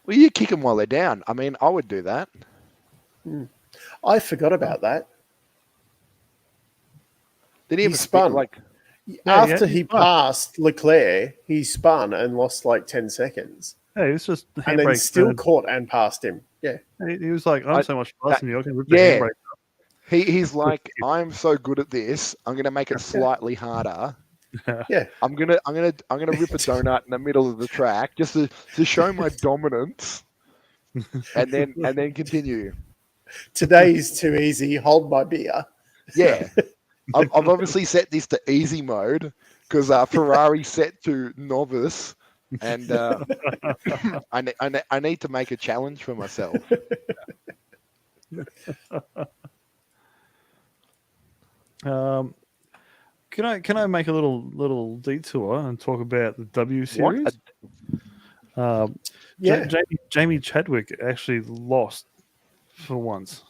Well, you kick them while they're down. I mean, I would do that. I forgot about that. Did he spun after he passed Leclerc? He spun and lost like 10 seconds. Hey, it's just and then still caught and passed him. Yeah, he was like, "I'm so much faster than you. I can rip the handbrake up." He's like, "I'm so good at this. I'm going to make it slightly harder." Yeah, I'm gonna rip a donut in the middle of the track just to show my dominance, and then continue. Today's too easy. Hold my beer. Yeah, I've obviously set this to easy mode because Ferrari set to novice, and I need to make a challenge for myself. Can I make a little detour and talk about the W series? Jamie Chadwick actually lost for once.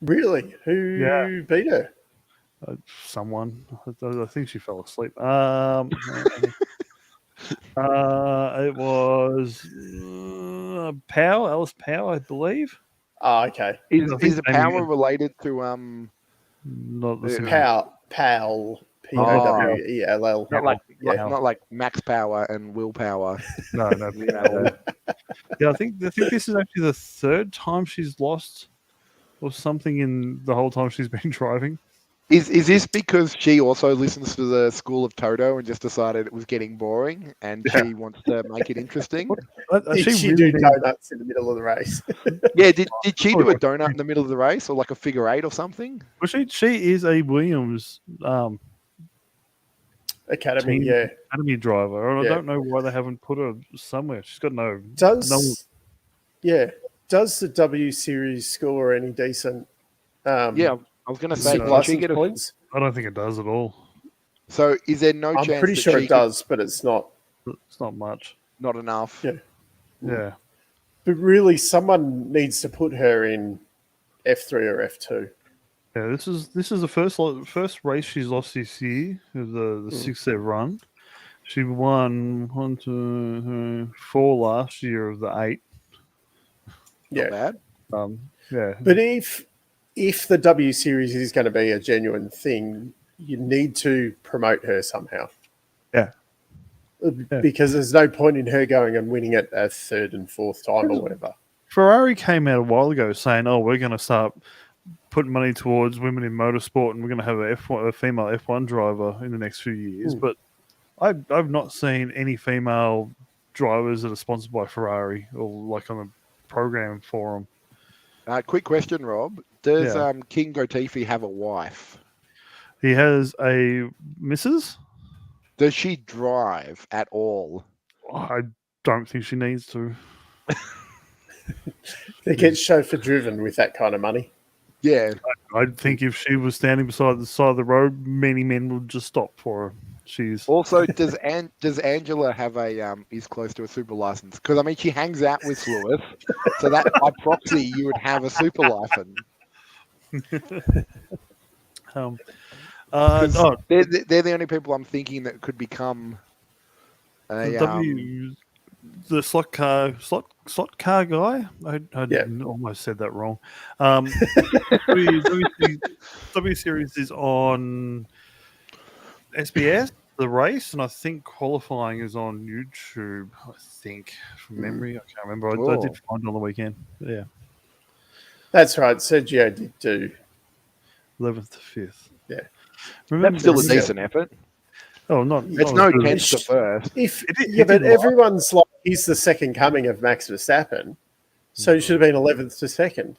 Really? Who beat her? Someone. I think she fell asleep. It was Alice Power, I believe. Oh, okay. Is the Power related to not the Powell? P-O-W-E-L-L. Not like Max Power and Will Power. No. Yeah, I think this is actually the 3rd time she's lost or something in the whole time she's been driving. Is this because she also listens to the School of Toto and just decided it was getting boring and she wants to make it interesting? Did she do donuts in the middle of the race? Yeah, did she do a donut in the middle of the race or like a figure 8 or something? Well, she is a Williams Academy driver, and I don't know why they haven't put her somewhere. She's got no. Does the W Series score any decent? I was going to say, she get points? I don't think it does at all. So, is there no chance? I'm pretty sure it does, but it's not. It's not much. Not enough. Yeah. But really, someone needs to put her in F3 or F2. Yeah, this is the first race she's lost this year. The 6th they've run. She won 1, 2, 3, 4 last year of the 8. Not bad. Yeah. But if the W Series is going to be a genuine thing, you need to promote her somehow. Yeah. Because there's no point in her going and winning it a 3rd and 4th time or whatever. Ferrari came out a while ago saying, "Oh, we're going to start putting money towards women in motorsport, and we're going to have a female F1 driver in the next few years." But I've not seen any female drivers that are sponsored by Ferrari or like on the program for them. Quick question, Rob. Does King Gotifi have a wife? He has a missus. Does she drive at all? I don't think she needs to. They get chauffeur driven with that kind of money. Yeah. I think if she was standing beside the side of the road, many men would just stop for her. She's Also, does Angela have a is close to a super license? Because I mean, she hangs out with Lewis, so that by proxy you would have a super license. no, They're the only people I'm thinking that could become the slot car guy. I almost said that wrong. W Series is on SBS, the race, and I think qualifying is on YouTube. I think from memory, I can't remember. I did find it on the weekend. Yeah, That's right. Sergio did do 11th to 5th. Yeah, that's still a decent effort. Oh, not it's no 10th to first. But everyone's like he's the second coming of Max Verstappen, so he should have been 11th to second.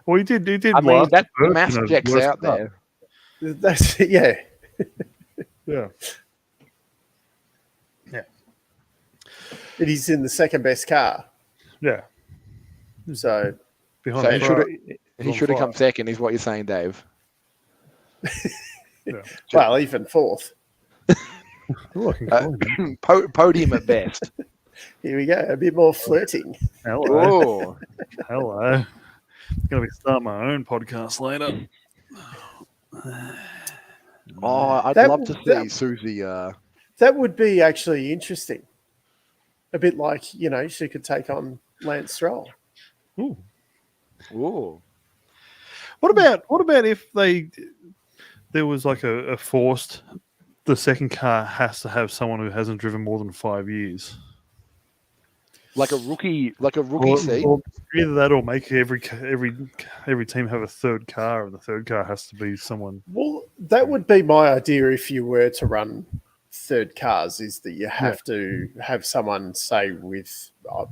Well, he did. I mean, that the math checks out there. That's yeah. Yeah. But he's in the second best car. Yeah. So behind he should have come second, is what you're saying, Dave. Yeah. Well, even fourth. Podium at best. Here we go. A bit more flirting. Hello. Hello. Going to be starting my own podcast later. I'd love to see Susie. That would be actually interesting. A bit like, she could take on Lance Stroll. Ooh. Ooh. What about if there was like a forced, the second car has to have someone who hasn't driven more than 5 years, like a rookie seat. Or either that, or make every team have a third car, and the third car has to be someone. Well, that would be my idea if you were to run third cars. Is that you have to have someone, say, with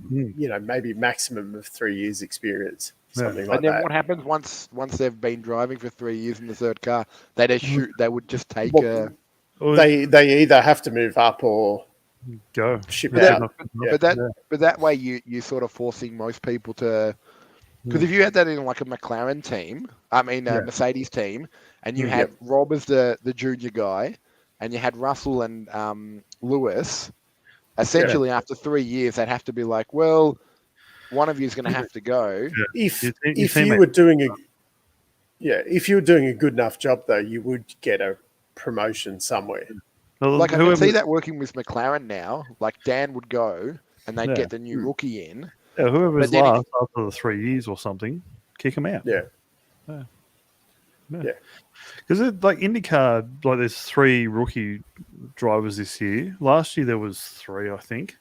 maybe maximum of 3 years experience. Something like and then that. What happens once they've been driving for 3 years in the third car? They just shoot. They would just take They either have to move up or go ship out. But that way you sort of forcing most people to. Because if you had that in like a McLaren team, a Mercedes team, and you had Rob as the junior guy, and you had Russell and Lewis, essentially after 3 years they'd have to be like, well, one of you is going to have to go. If you were doing a good enough job, though, you would get a promotion somewhere. Well, I can see that working with McLaren now. Like Dan would go, and they'd get the new rookie in. Yeah, whoever's last after the 3 years or something, kick them out. Yeah. Because like IndyCar, like there's 3 rookie drivers this year. Last year there was 3, I think.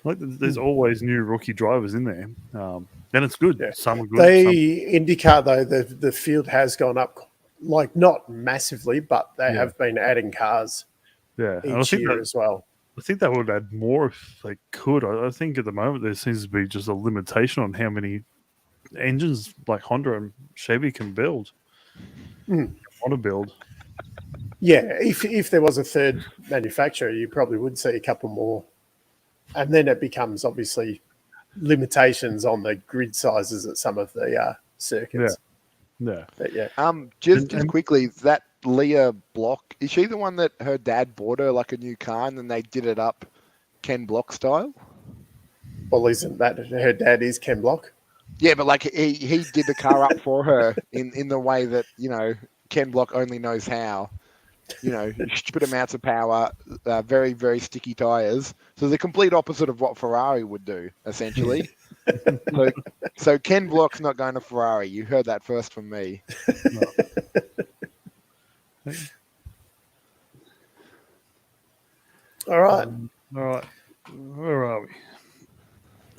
Like there's always new rookie drivers in there, and it's good. Yeah. Some are good. IndyCar though, the field has gone up, like not massively, but they have been adding cars. Yeah, each year as well. I think that would add more if they could. I think at the moment there seems to be just a limitation on how many engines like Honda and Chevy can build. Want to build. Yeah, if there was a third manufacturer, you probably would see a couple more. And then it becomes obviously limitations on the grid sizes at some of the circuits. Yeah. But just quickly, that Leah Block, is she the one that her dad bought her like a new car and then they did it up Ken Block style? Well, isn't that her dad is Ken Block? Yeah, but like he did the car up for her in the way that, Ken Block only knows how. Stupid amounts of power, very, very sticky tires. So the complete opposite of what Ferrari would do, essentially. so Ken Block's not going to Ferrari. You heard that first from me. All right. Where are we?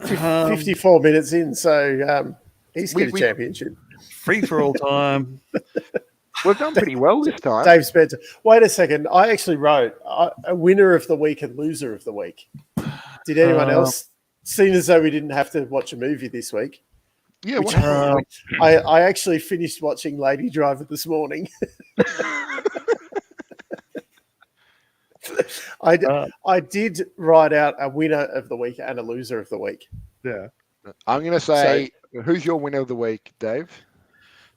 54 minutes in, so he's got a championship. Free for all time. We've done pretty well this time. Dave Spencer. Wait a second. I actually wrote a winner of the week and loser of the week. Did anyone else? Seeing as though we didn't have to watch a movie this week. Yeah, Which what happened? I actually finished watching Lady Driver this morning. I did write out a winner of the week and a loser of the week. Yeah. I'm going to say, who's your winner of the week, Dave?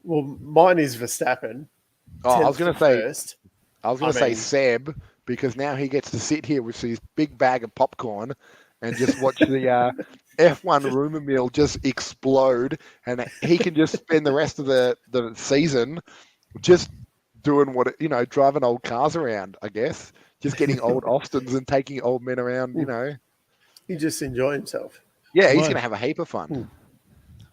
Well, mine is Verstappen. Oh, I was going to say first. say Seb, because now he gets to sit here with his big bag of popcorn and just watch the F1 rumor mill just explode, and he can just spend the rest of the season just doing driving old cars around, I guess. Just getting old Austins and taking old men around, He just enjoy himself. Yeah, he's going to have a heap of fun.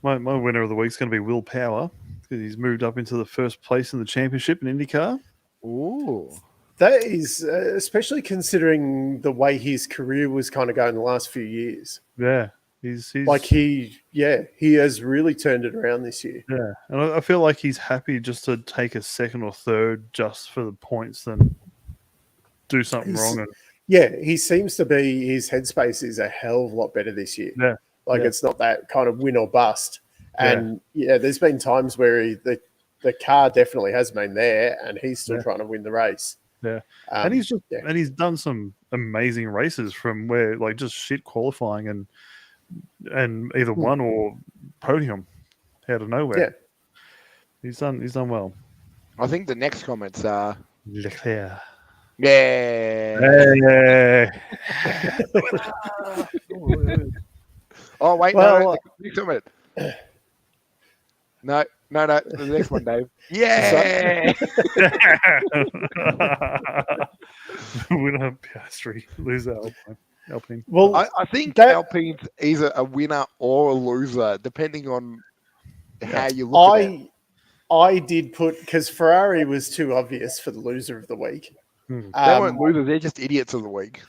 My winner of the week is going to be Will Power, because he's moved up into the first place in the championship in IndyCar. Ooh. That is, especially considering the way his career was kind of going the last few years. Yeah. He's like he has really turned it around this year. Yeah. And I feel like he's happy just to take a second or third just for the points than do something wrong. Yeah, he seems to be, his headspace is a hell of a lot better this year. Yeah. It's not that kind of win or bust. And there's been times where the car definitely has been there and he's still trying to win the race. Yeah. And he's done some amazing races from where just shit qualifying and either won or podium out of nowhere. Yeah. He's done well. I think the next comments are Leclerc. Yeah. Hey. Oh wait, well, no, the next one, Dave. Yeah. Winner Piastri, loser Alpine. Well, I think Alpine's either a winner or a loser, depending on how you look at it. I did put, because Ferrari was too obvious for the loser of the week. They weren't losers; they're just idiots of the week.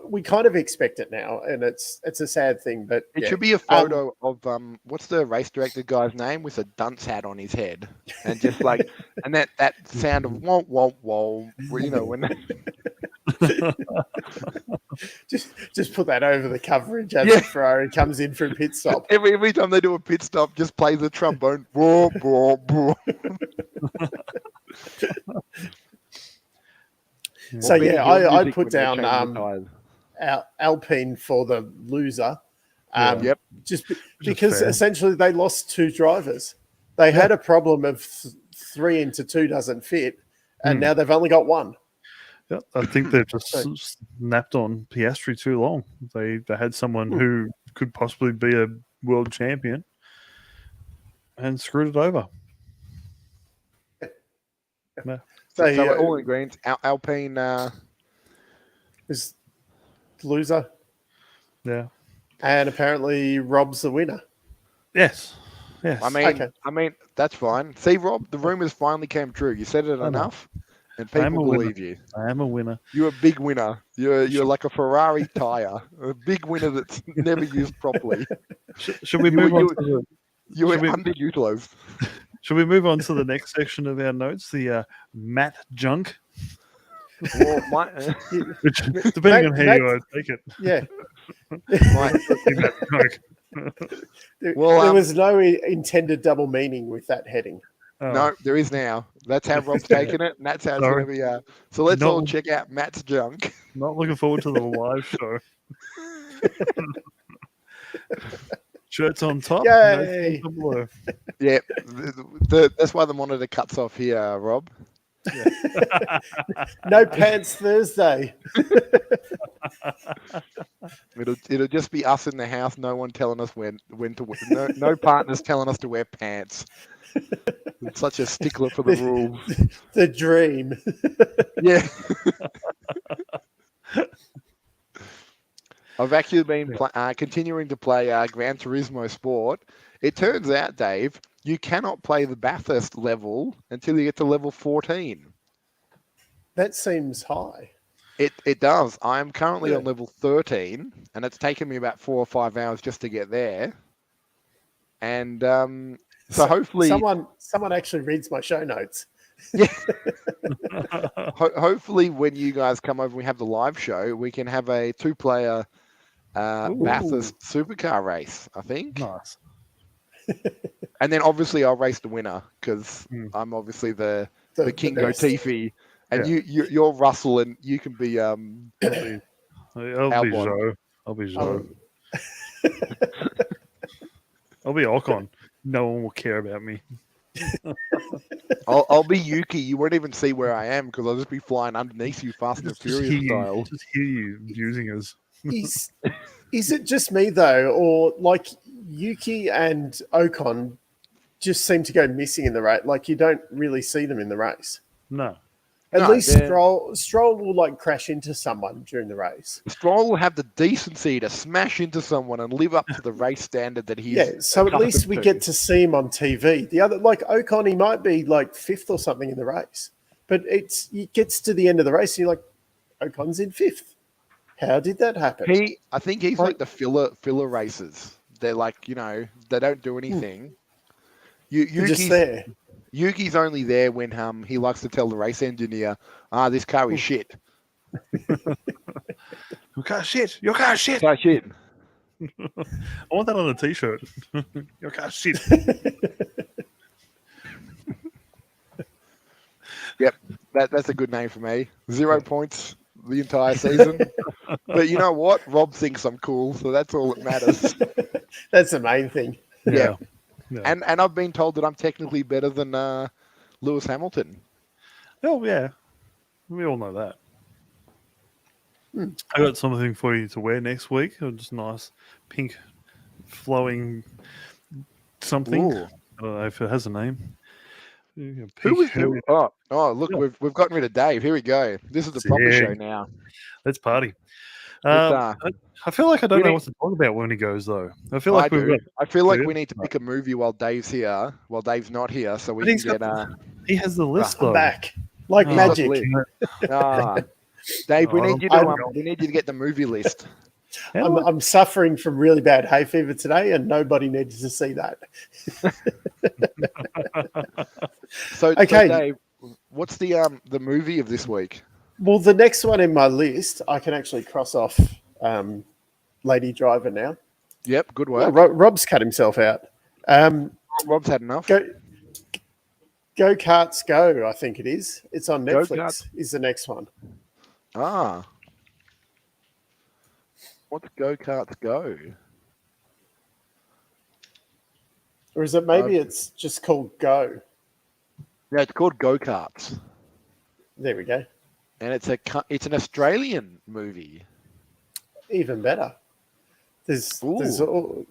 We kind of expect it now, and it's a sad thing, but it should be a photo of what's the race director guy's name with a dunce hat on his head, and just and that sound of whoa whoa whoa, when just put that over the coverage as the Ferrari comes in for a pit stop. Every time they do a pit stop, just play the trombone. Blah, blah, blah. So I put down Alpine for the loser. Just because essentially they lost two drivers. They had a problem of 3 into 2 doesn't fit, and now they've only got one. Yeah, I think they've just snapped on Piastri too long. They had someone who could possibly be a world champion and screwed it over. No. So we're all in agreement. Alpine is loser. Yeah. And apparently Rob's the winner. Yes. Yes. I mean, that's fine. See, Rob, the rumors finally came true. You said it enough, and people believe you. I am a winner. You're a big winner. You're like a Ferrari tire, a big winner that's never used properly. Should we move on? You were underutilized. Should we move on to the next section of our notes, the Matt Junk? Well, which, depending on how you take it. Yeah. There was no intended double meaning with that heading. Oh. No, there is now. That's how Rob's taking it, and that's how it's going to be. So let's all check out Matt's junk. Not looking forward to the live show. Shirts on top. Yay! No below. Yeah, that's why the monitor cuts off here, Rob. Yeah. No pants Thursday. It'll just be us in the house. No one telling us when to wear. No partners telling us to wear pants. It's such a stickler for the rules. The dream. Yeah. I've actually been continuing to play Gran Turismo Sport. It turns out, Dave, you cannot play the Bathurst level until you get to level 14. That seems high. It does. I am currently on level 13, and it's taken me about 4 or 5 hours just to get there. And so hopefully... Someone actually reads my show notes. Yeah. Hopefully when you guys come over and we have the live show, we can have a 2-player Bathurst supercar race, I think. Nice. And then obviously I'll race the winner because I'm obviously the King best. Motifi, and you're Russell, and you can be I'll be Albon. Joe. I'll be Joe. I'll be Ocon. No one will care about me. I'll be Yuki. You won't even see where I am because I'll just be flying underneath you, Fast and Furious style. Just hear you using us. Is it just me though, or like Yuki and Ocon just seem to go missing in the race? Like you don't really see them in the race. No. At least Stroll will like crash into someone during the race. Stroll will have the decency to smash into someone and live up to the race standard that he's. Yeah, so at least we get to see him on TV. The other, like Ocon, he might be like fifth or something in the race, but it gets to the end of the race and you're like, Ocon's in fifth. How did that happen? I think he's like the filler races. They're like, they don't do anything. You're just there. Yuki's only there when he likes to tell the race engineer, this car is shit. Your car's shit. Your car's shit. Car shit. I want that on a t-shirt. Your car's shit. Yep, that's a good name for me. 0 points the entire season. But you know what? Rob thinks I'm cool, so that's all that matters. That's the main thing. Yeah. And I've been told that I'm technically better than Lewis Hamilton. Oh, yeah. We all know that. I got something for you to wear next week. Just nice pink flowing something. Ooh. I don't know if it has a name. Who is who? Oh, look, we've gotten rid of Dave. Here we go. This is the proper show now. Let's party. I feel like I don't know what to talk about when he goes, though. I feel like we need to pick a movie while Dave's here, while Dave's not here, so we can get. He has the list though. Back like magic. Dave, we need you to get the movie list. I'm suffering from really bad hay fever today, and nobody needs to see that. So Dave, what's the movie of this week? Well, the next one in my list, I can actually cross off Lady Driver now. Yep, good work. Well, Rob's cut himself out. Rob's had enough. Go Karts Go, I think it is. It's on Netflix. Go-Karts. Is the next one. What's Go Karts Go? Or is it maybe it's just called Go? Yeah, it's called Go Karts. There we go. And it's an Australian movie. Even better. There's all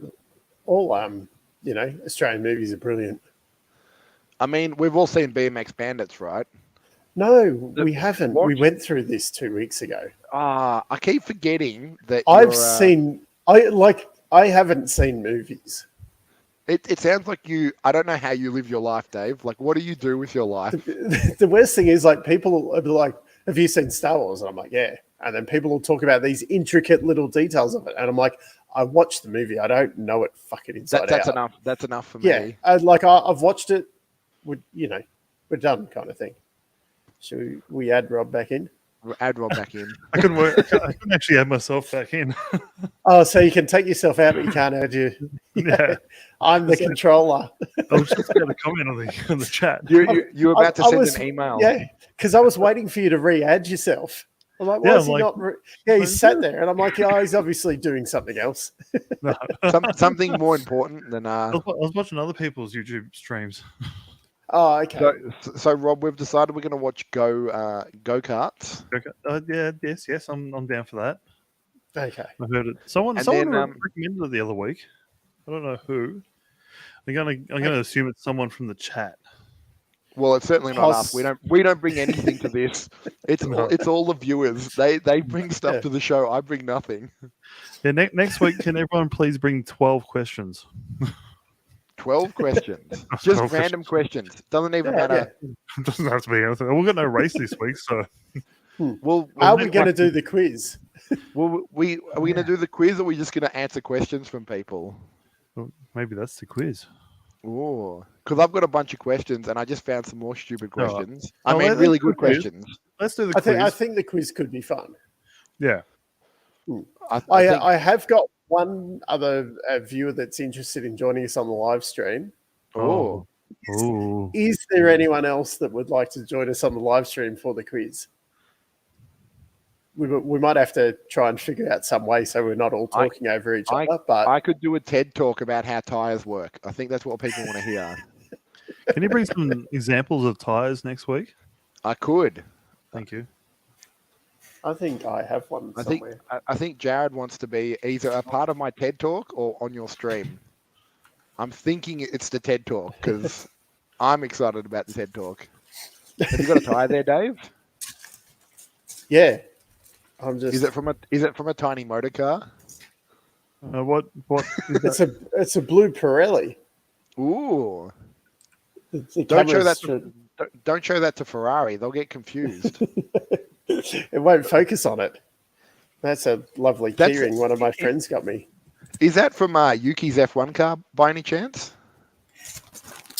Australian movies are brilliant. I mean, we've all seen BMX Bandits, right? No, we haven't. We went through this 2 weeks ago. I keep forgetting that I haven't seen movies. It sounds like I don't know how you live your life, Dave. Like, what do you do with your life? The worst thing is, like, people will be like, have you seen Star Wars? And I'm like, yeah. And then people will talk about these intricate little details of it. And I'm like, I watched the movie. I don't know it fucking inside that's out. Enough. That's enough for me. Yeah. I've watched it. We're done kind of thing. Should we add Rob back in? Add Rob back in. I couldn't actually add myself back in. Oh, so you can take yourself out, but you can't add you. Yeah. I'm the controller. I was just going to comment on the chat. You were about to send an email. Yeah, because I was waiting for you to re-add yourself. I'm like, why is he not? He's sat there, and I'm like, he's obviously doing something else. No. Something more important than. I was watching other people's YouTube streams. Oh, okay. So Rob, we've decided we're going to watch Go Karts. Yes, I'm down for that. Okay. I heard it. Someone recommended it the other week. I don't know who. I'm gonna assume it's someone from the chat. Well, it's certainly not us. We don't bring anything to this. It's all the viewers. They bring stuff to the show. I bring nothing. Yeah. Next week, can everyone please bring 12 questions? 12 questions. Just random questions. Doesn't even matter. Yeah. It doesn't have to be anything. We've got no race this week, so. Are we going to do the quiz? Are we going to do the quiz, or are we just going to answer questions from people? Well, maybe that's the quiz. Oh, because I've got a bunch of questions, and I just found some more stupid questions. Really good questions. Let's do the quiz. I think the quiz could be fun. Yeah. I have got one other viewer that's interested in joining us on the live stream. Oh, Oh. Is there anyone else that would like to join us on the live stream for the quiz? We might have to try and figure out some way so we're not all talking over each other. But I could do a TED talk about how tires work. I think that's what people want to hear. Can you bring some examples of tires next week? I could. Thank you. I think I have one somewhere. I think Jared wants to be either a part of my TED talk or on your stream. I'm thinking it's the TED talk because I'm excited about the TED talk. Have you got a tire there, Dave? Yeah. I'm just. Is it from a tiny motor car? What? Is that? It's a blue Pirelli. Ooh! The Don't show cameras that. Don't show that to Ferrari. They'll get confused. It won't focus on it. That's a lovely keyring one of my friends got me. Is that from Yuki's F1 car by any chance?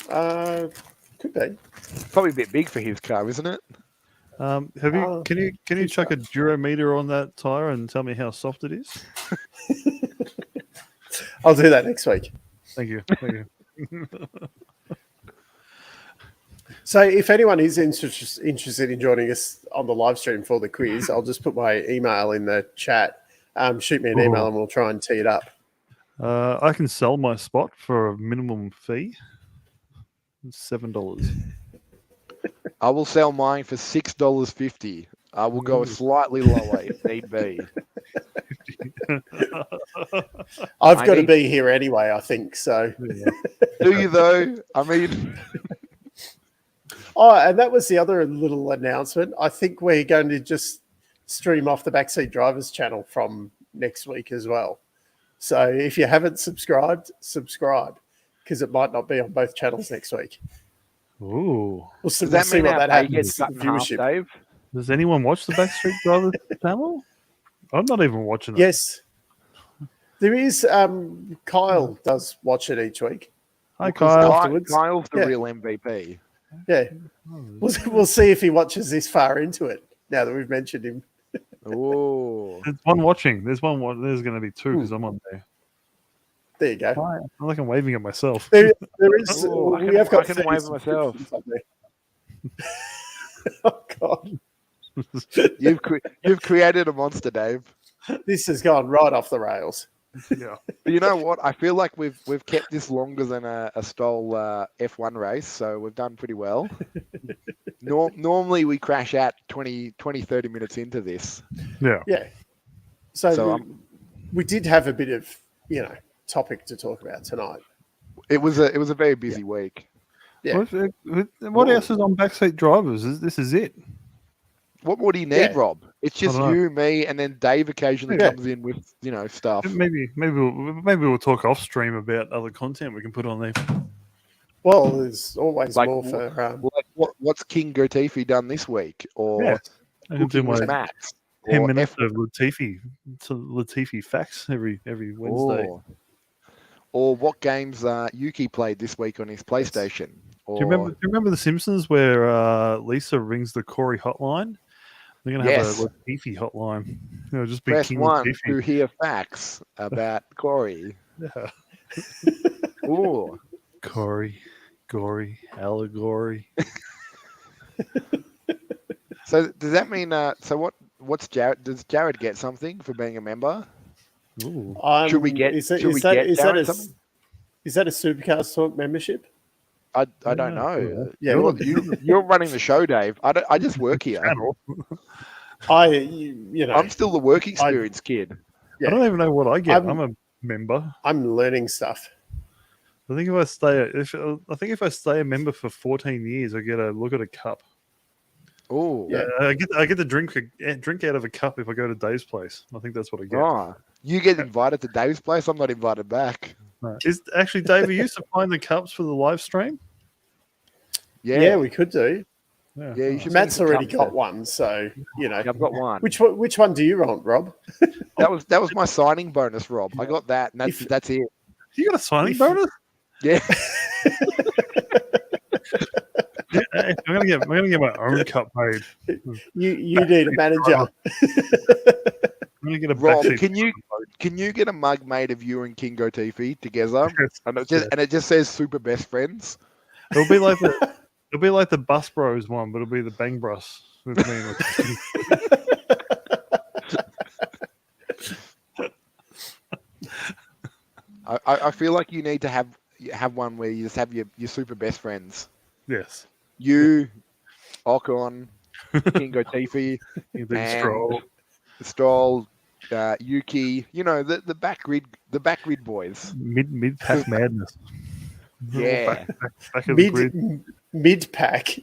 Could be. Probably a bit big for his car, isn't it? Have you? Can you chuck a durometer on that tire and tell me how soft it is? I'll do that next week. Thank you. Thank you. So if anyone is interested in joining us on the live stream for the quiz, I'll just put my email in the chat. Shoot me an email and we'll try and tee it up. I can sell my spot for a minimum fee. $7. I will sell mine for $6.50. I will go slightly lower if need be. I've got to be here anyway, I think. So, do you though? I mean, and that was the other little announcement. I think we're going to just stream off the Backseat Drivers channel from next week as well. So if you haven't subscribed, subscribe because it might not be on both channels next week. Ooh. We'll see what that happens. Viewership. Dave? Does anyone watch the Backstreet Drivers channel? I'm not even watching it. Yes. There is. Kyle does watch it each week. Hi, Kyle. Kyle's the real MVP. Yeah. We'll see if he watches this far into it now that we've mentioned him. Oh. There's one watching. There's going to be two because I'm on there. There you go. Hi. I feel like I'm waving at myself. There is. Oh, we have got I can wave at myself. Oh God. You've created a monster, Dave. This has gone right off the rails. Yeah. But you know what? I feel like we've kept this longer than a Stoll F1 race, so we've done pretty well. Normally we crash out 20, 30 minutes into this. Yeah. Yeah. So we did have a bit of, topic to talk about tonight. It was a very busy week. Yeah. What else is on Backseat Drivers? This is it. What more do you need, Rob? It's just you, me, and then Dave occasionally comes in with stuff. Maybe we'll talk off stream about other content we can put on there. Well, there's always more for. What's King Gertifi done this week? Or I can do my Max. 10 minutes of Latifi facts every Wednesday. Or what games Yuki played this week on his PlayStation. Do you remember The Simpsons where Lisa rings the Corey hotline? They're going to have a Latifi hotline. It'll just be Press King 1 Latifi. to hear facts about Corey. Yeah. Ooh. Corey, gory, allegory. So does that mean? What's Jared? Does Jared get something for being a member? Ooh. Should we get? Is that a Supercars Talk membership? I don't know. Yeah, you're running the show, Dave. I just work here. I'm still the work experience kid. Yeah. I don't even know what I get. I'm a member. I'm learning stuff. I think if I stay a member for 14 years, I get a look at a cup. Oh, yeah. I get to drink out of a cup if I go to Dave's place. I think that's what I get. Oh, you get invited to Dave's place. I'm not invited back. No. Is actually Dave? Are you supplying the cups for the live stream? Yeah, we could do. Yeah, you should. Matt's already got one, so I've got one. Which one do you want, Rob? That was my signing bonus, Rob. I got that, and that's it. You got a signing bonus? Yeah. I'm gonna get my own cup made. You need a manager. I'm gonna to get a Rob, backseat. can you get a mug made of you and King Gotifi together? Yes, And it just says super best friends. It'll be like the Bus Bros one, but it'll be the Bang Bros with me. I feel like you need to have one where you just have your super best friends. Yes. You, Ocon, King Gotifi, and Stroll, Yuki. You know the back grid boys. Mid pack madness. Yeah. Back of the grid. Mid pack.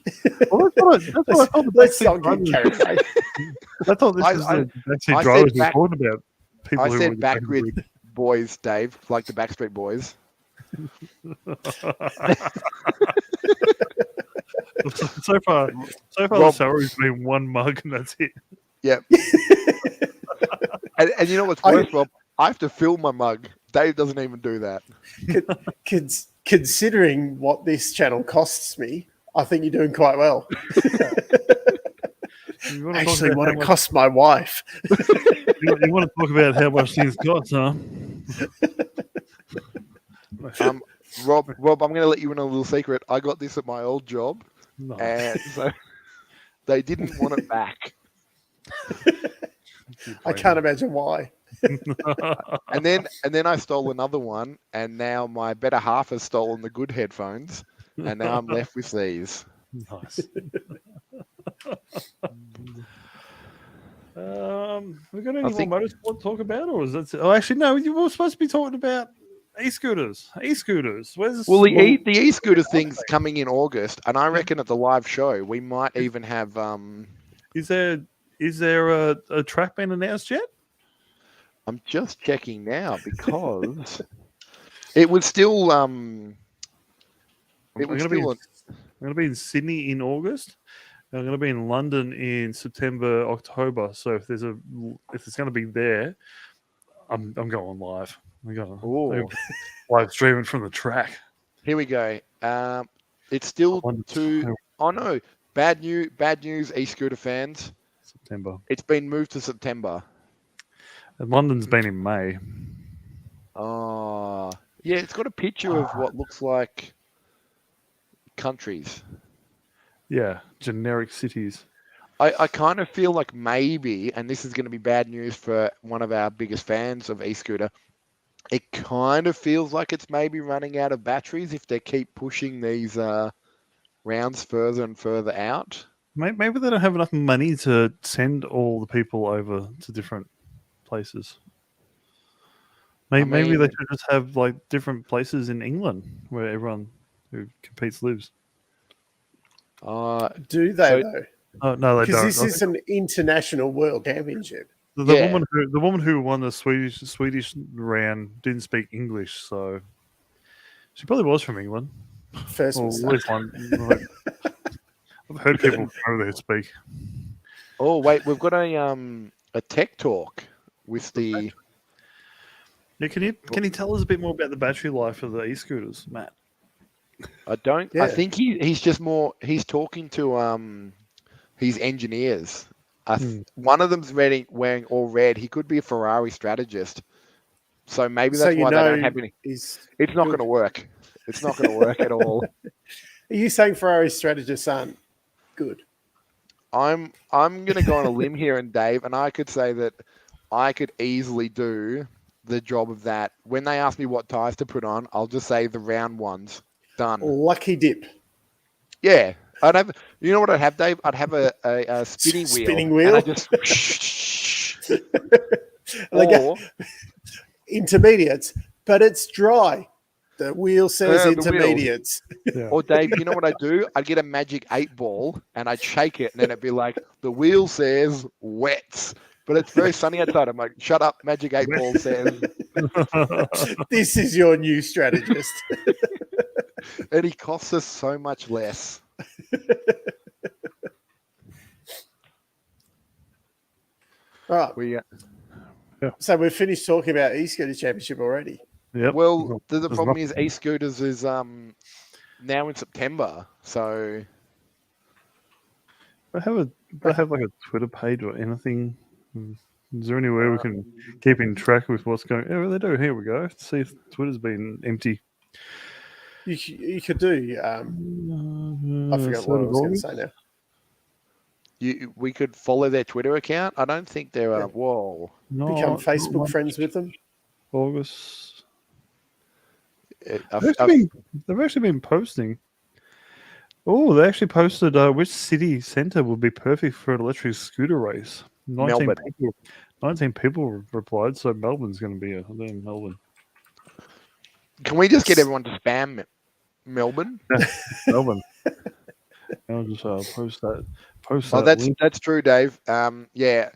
Well, that's what I thought the Let's backseat not get drivers- carried away. I thought this was the backseat drivers we're talking about. People I who were said the back of the grid boys, Dave, like the Backstreet Boys. So far, Rob- the salary's been one mug, and that's it. Yep. and you know what's worse, Rob? I have to fill my mug. Dave doesn't even do that. Considering what this channel costs me, I think you're doing quite well. Actually, what it cost my wife. You want to talk about how much things cost, huh? Rob, I'm going to let you in a little secret. I got this at my old job, and so they didn't want it back. I can't imagine why. And then I stole another one, and now my better half has stolen the good headphones, and now I'm left with these. Nice. We got any more motorsport to talk about, or is that? Oh, actually, no. You were supposed to be talking about e-scooters. E-scooters. Where's Well, the e-scooter thing's coming in August, and I reckon at the live show we might even have. Is there a track been announced yet? I'm just checking now because it was still. I'm going to be in Sydney in August. I'm going to be in London in September, October. So if it's going to be there, I'm going live. I'm going live streaming from the track. Here we go. It's still to. Oh no! Bad news, e-scooter fans. September. It's been moved to September. And London's been in May. Oh, yeah. It's got a picture of what looks like countries. Yeah, generic cities. I kind of feel like maybe, and this is going to be bad news for one of our biggest fans of e-scooter, it kind of feels like it's maybe running out of batteries if they keep pushing these rounds further and further out. Maybe they don't have enough money to send all the people over to different places. Maybe they should just have like different places in England where everyone who competes lives. Do they though? Oh, no, they don't. Because this is an international world championship. The woman who won the Swedish round didn't speak English, so she probably was from England. First or mistake. at least one. I've heard people over there speak. Oh wait, we've got a tech talk with the. Yeah, can you tell us a bit more about the battery life of the e-scooters, Matt? I don't. Yeah. I think he's just more. He's talking to his engineers. One of them's wearing all red. He could be a Ferrari strategist. So maybe that's why they don't have any. It's not going to work. It's not going to work at all. Are you saying Ferrari strategists aren't good? I'm going to go on a limb here, and Dave, and I could say that I could easily do the job of that. When they ask me what tires to put on, I'll just say the round ones. Done. Lucky dip. Yeah. I'd have, you know what I'd have, Dave? I'd have a spinning wheel. And I just like intermediates, but it's dry. The wheel says intermediates. Yeah. Or Dave, you know what I do? I'd get a magic 8-ball and I'd shake it, and then it'd be like, the wheel says wets. But it's very sunny outside. I'm like, shut up, magic 8-ball says. This is your new strategist. And he costs us so much less. All right. So we've finished talking about e-scooter championship already. Yep. Well, the problem is e-scooters is now in September. So I have like a Twitter page or anything Is there anywhere we can keep in track with what's going? Oh, they do. Here we go. See if Twitter's been empty. You could do. I forgot what I was going to say now. We could follow their Twitter account. I don't think they're. Yeah. Whoa. Become Facebook friends with them. August. It- They've actually been posting. Oh, they actually posted which city centre would be perfect for an electric scooter race. 19 people replied, so Melbourne's going to be in Melbourne. Can we just get everyone to spam Melbourne? Melbourne. I'll just post that. Oh, that's true, Dave. Yeah,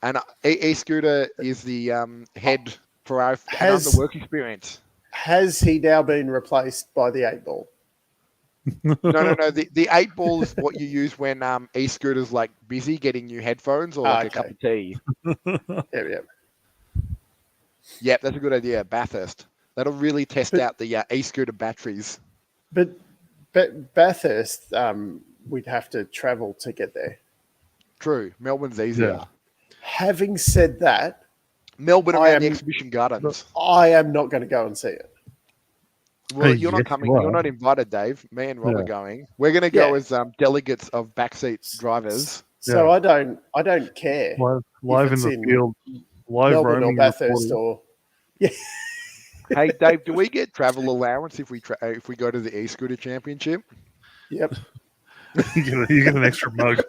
and e-scooter is the head for our the work experience. Has he now been replaced by the 8-ball? No. The 8-ball is what you use when e-scooter's like busy getting new headphones or like a cup of tea. Yeah. Yep, that's a good idea. Bathurst. That'll really test out the e-scooter batteries. But Bathurst, we'd have to travel to get there. True. Melbourne's easier. Yeah. Having said that, Melbourne around the Exhibition Gardens. I am not going to go and see it. Well, you're not coming. You're not invited, Dave. Me and Rob are going. We're going to go as delegates of backseat drivers. So I don't care. Live in the field. Live Melbourne roaming or Bathurst or Hey, Dave, do we get travel allowance if we go to the e-scooter championship? Yep. You get an extra mug.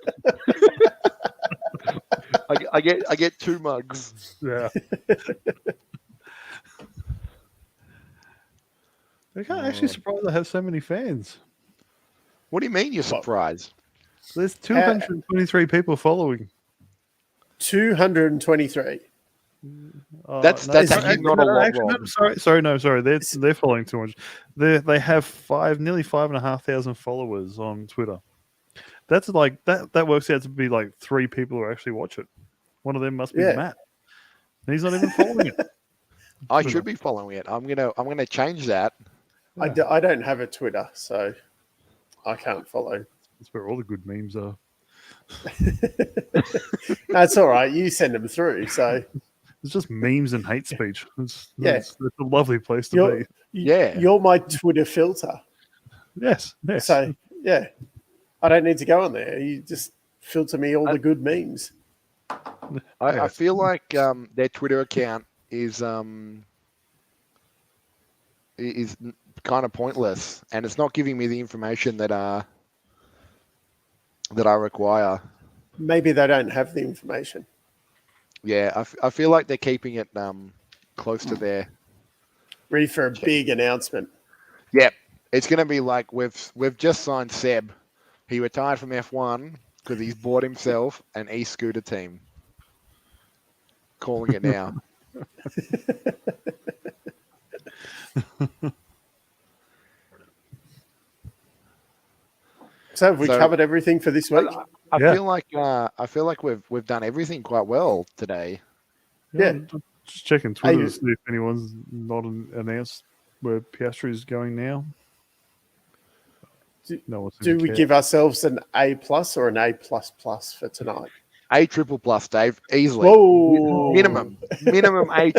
I get 2 mugs. Yeah. I'm actually surprised I have so many fans. What do you mean you're surprised? There's 223 people following. 223. That's actually not a lot. Sorry. They're following 200. They have nearly 5,500 followers on Twitter. That's like that works out to be like 3 people who actually watch it. One of them must be Matt. And he's not even following it. I should be following it. I'm gonna change that. I don't have a Twitter, so I can't follow. That's where all the good memes are. That's all right. You send them through, so it's just memes and hate speech. It's a lovely place to be. You're my Twitter filter. Yes. So I don't need to go on there. You just filter me all the good memes. I feel like their Twitter account is kind of pointless, and it's not giving me the information that I require. Maybe they don't have the information. Yeah, I feel like they're keeping it close to there. Ready for a big announcement. Yep, it's going to be like we've just signed Seb. He retired from F1 because he's bought himself an e-scooter team. Calling it now. So have we covered everything for this week? I feel like we've done everything quite well today. Yeah. Just checking Twitter to see if anyone's not announced where Piastri is going now. Do we give ourselves an A+ or an A++ for tonight? A++, Dave, easily. Whoa. Minimum A++.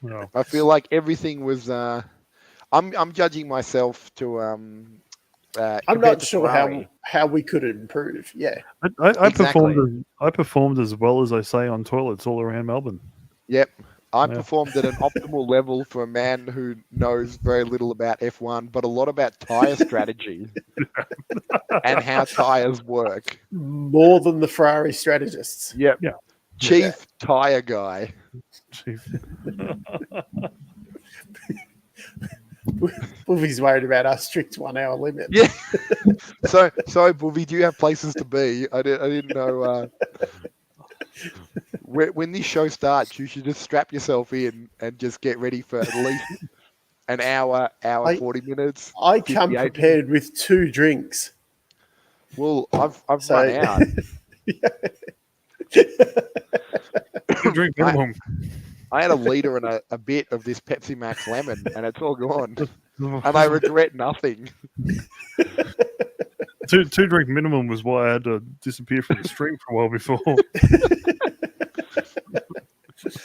No. I feel like everything was. I'm judging myself to. I'm not sure how we could improve. Yeah, I performed as well as I say on toilets all around Melbourne. Yep. I performed at an optimal level for a man who knows very little about F1, but a lot about tyre strategy and how tyres work. More than the Ferrari strategists. Yep. Yeah. Chief tyre guy. Chief. Buffy's worried about our strict 1 hour limit. Yeah. So Buffy, do you have places to be? I didn't know. When this show starts, you should just strap yourself in and just get ready for at least an hour, 40 minutes. I come prepared with 2 drinks. Well, I've run out. Drink minimum. I had a liter and a bit of this Pepsi Max lemon, and it's all gone. And I regret nothing. 2 drink minimum was why I had to disappear from the stream for a while before.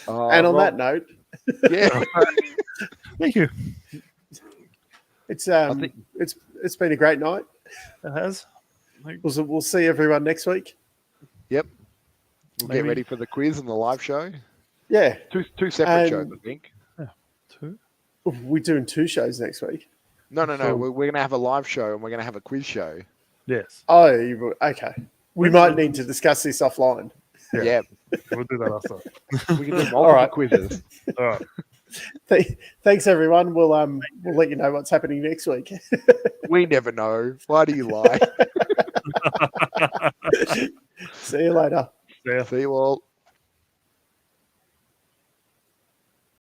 And on that note, yeah, Thank you. it's think- it's been a great night. It has. We'll see everyone next week. yep. We'll get Maybe. ready for the quiz and the live show. Yeah, Two separate shows, I think. Two. we're doing 2 shows next week. No. So- We're going to have a live show and we're going to have a quiz show. Yes. Oh, okay. We might need to discuss this offline. Yeah, We'll do that after. we can do multiple right. quizzes. All right. Thanks, everyone. We'll let you know what's happening next week. We never know. Why do you lie? See you later. Yeah. See you all.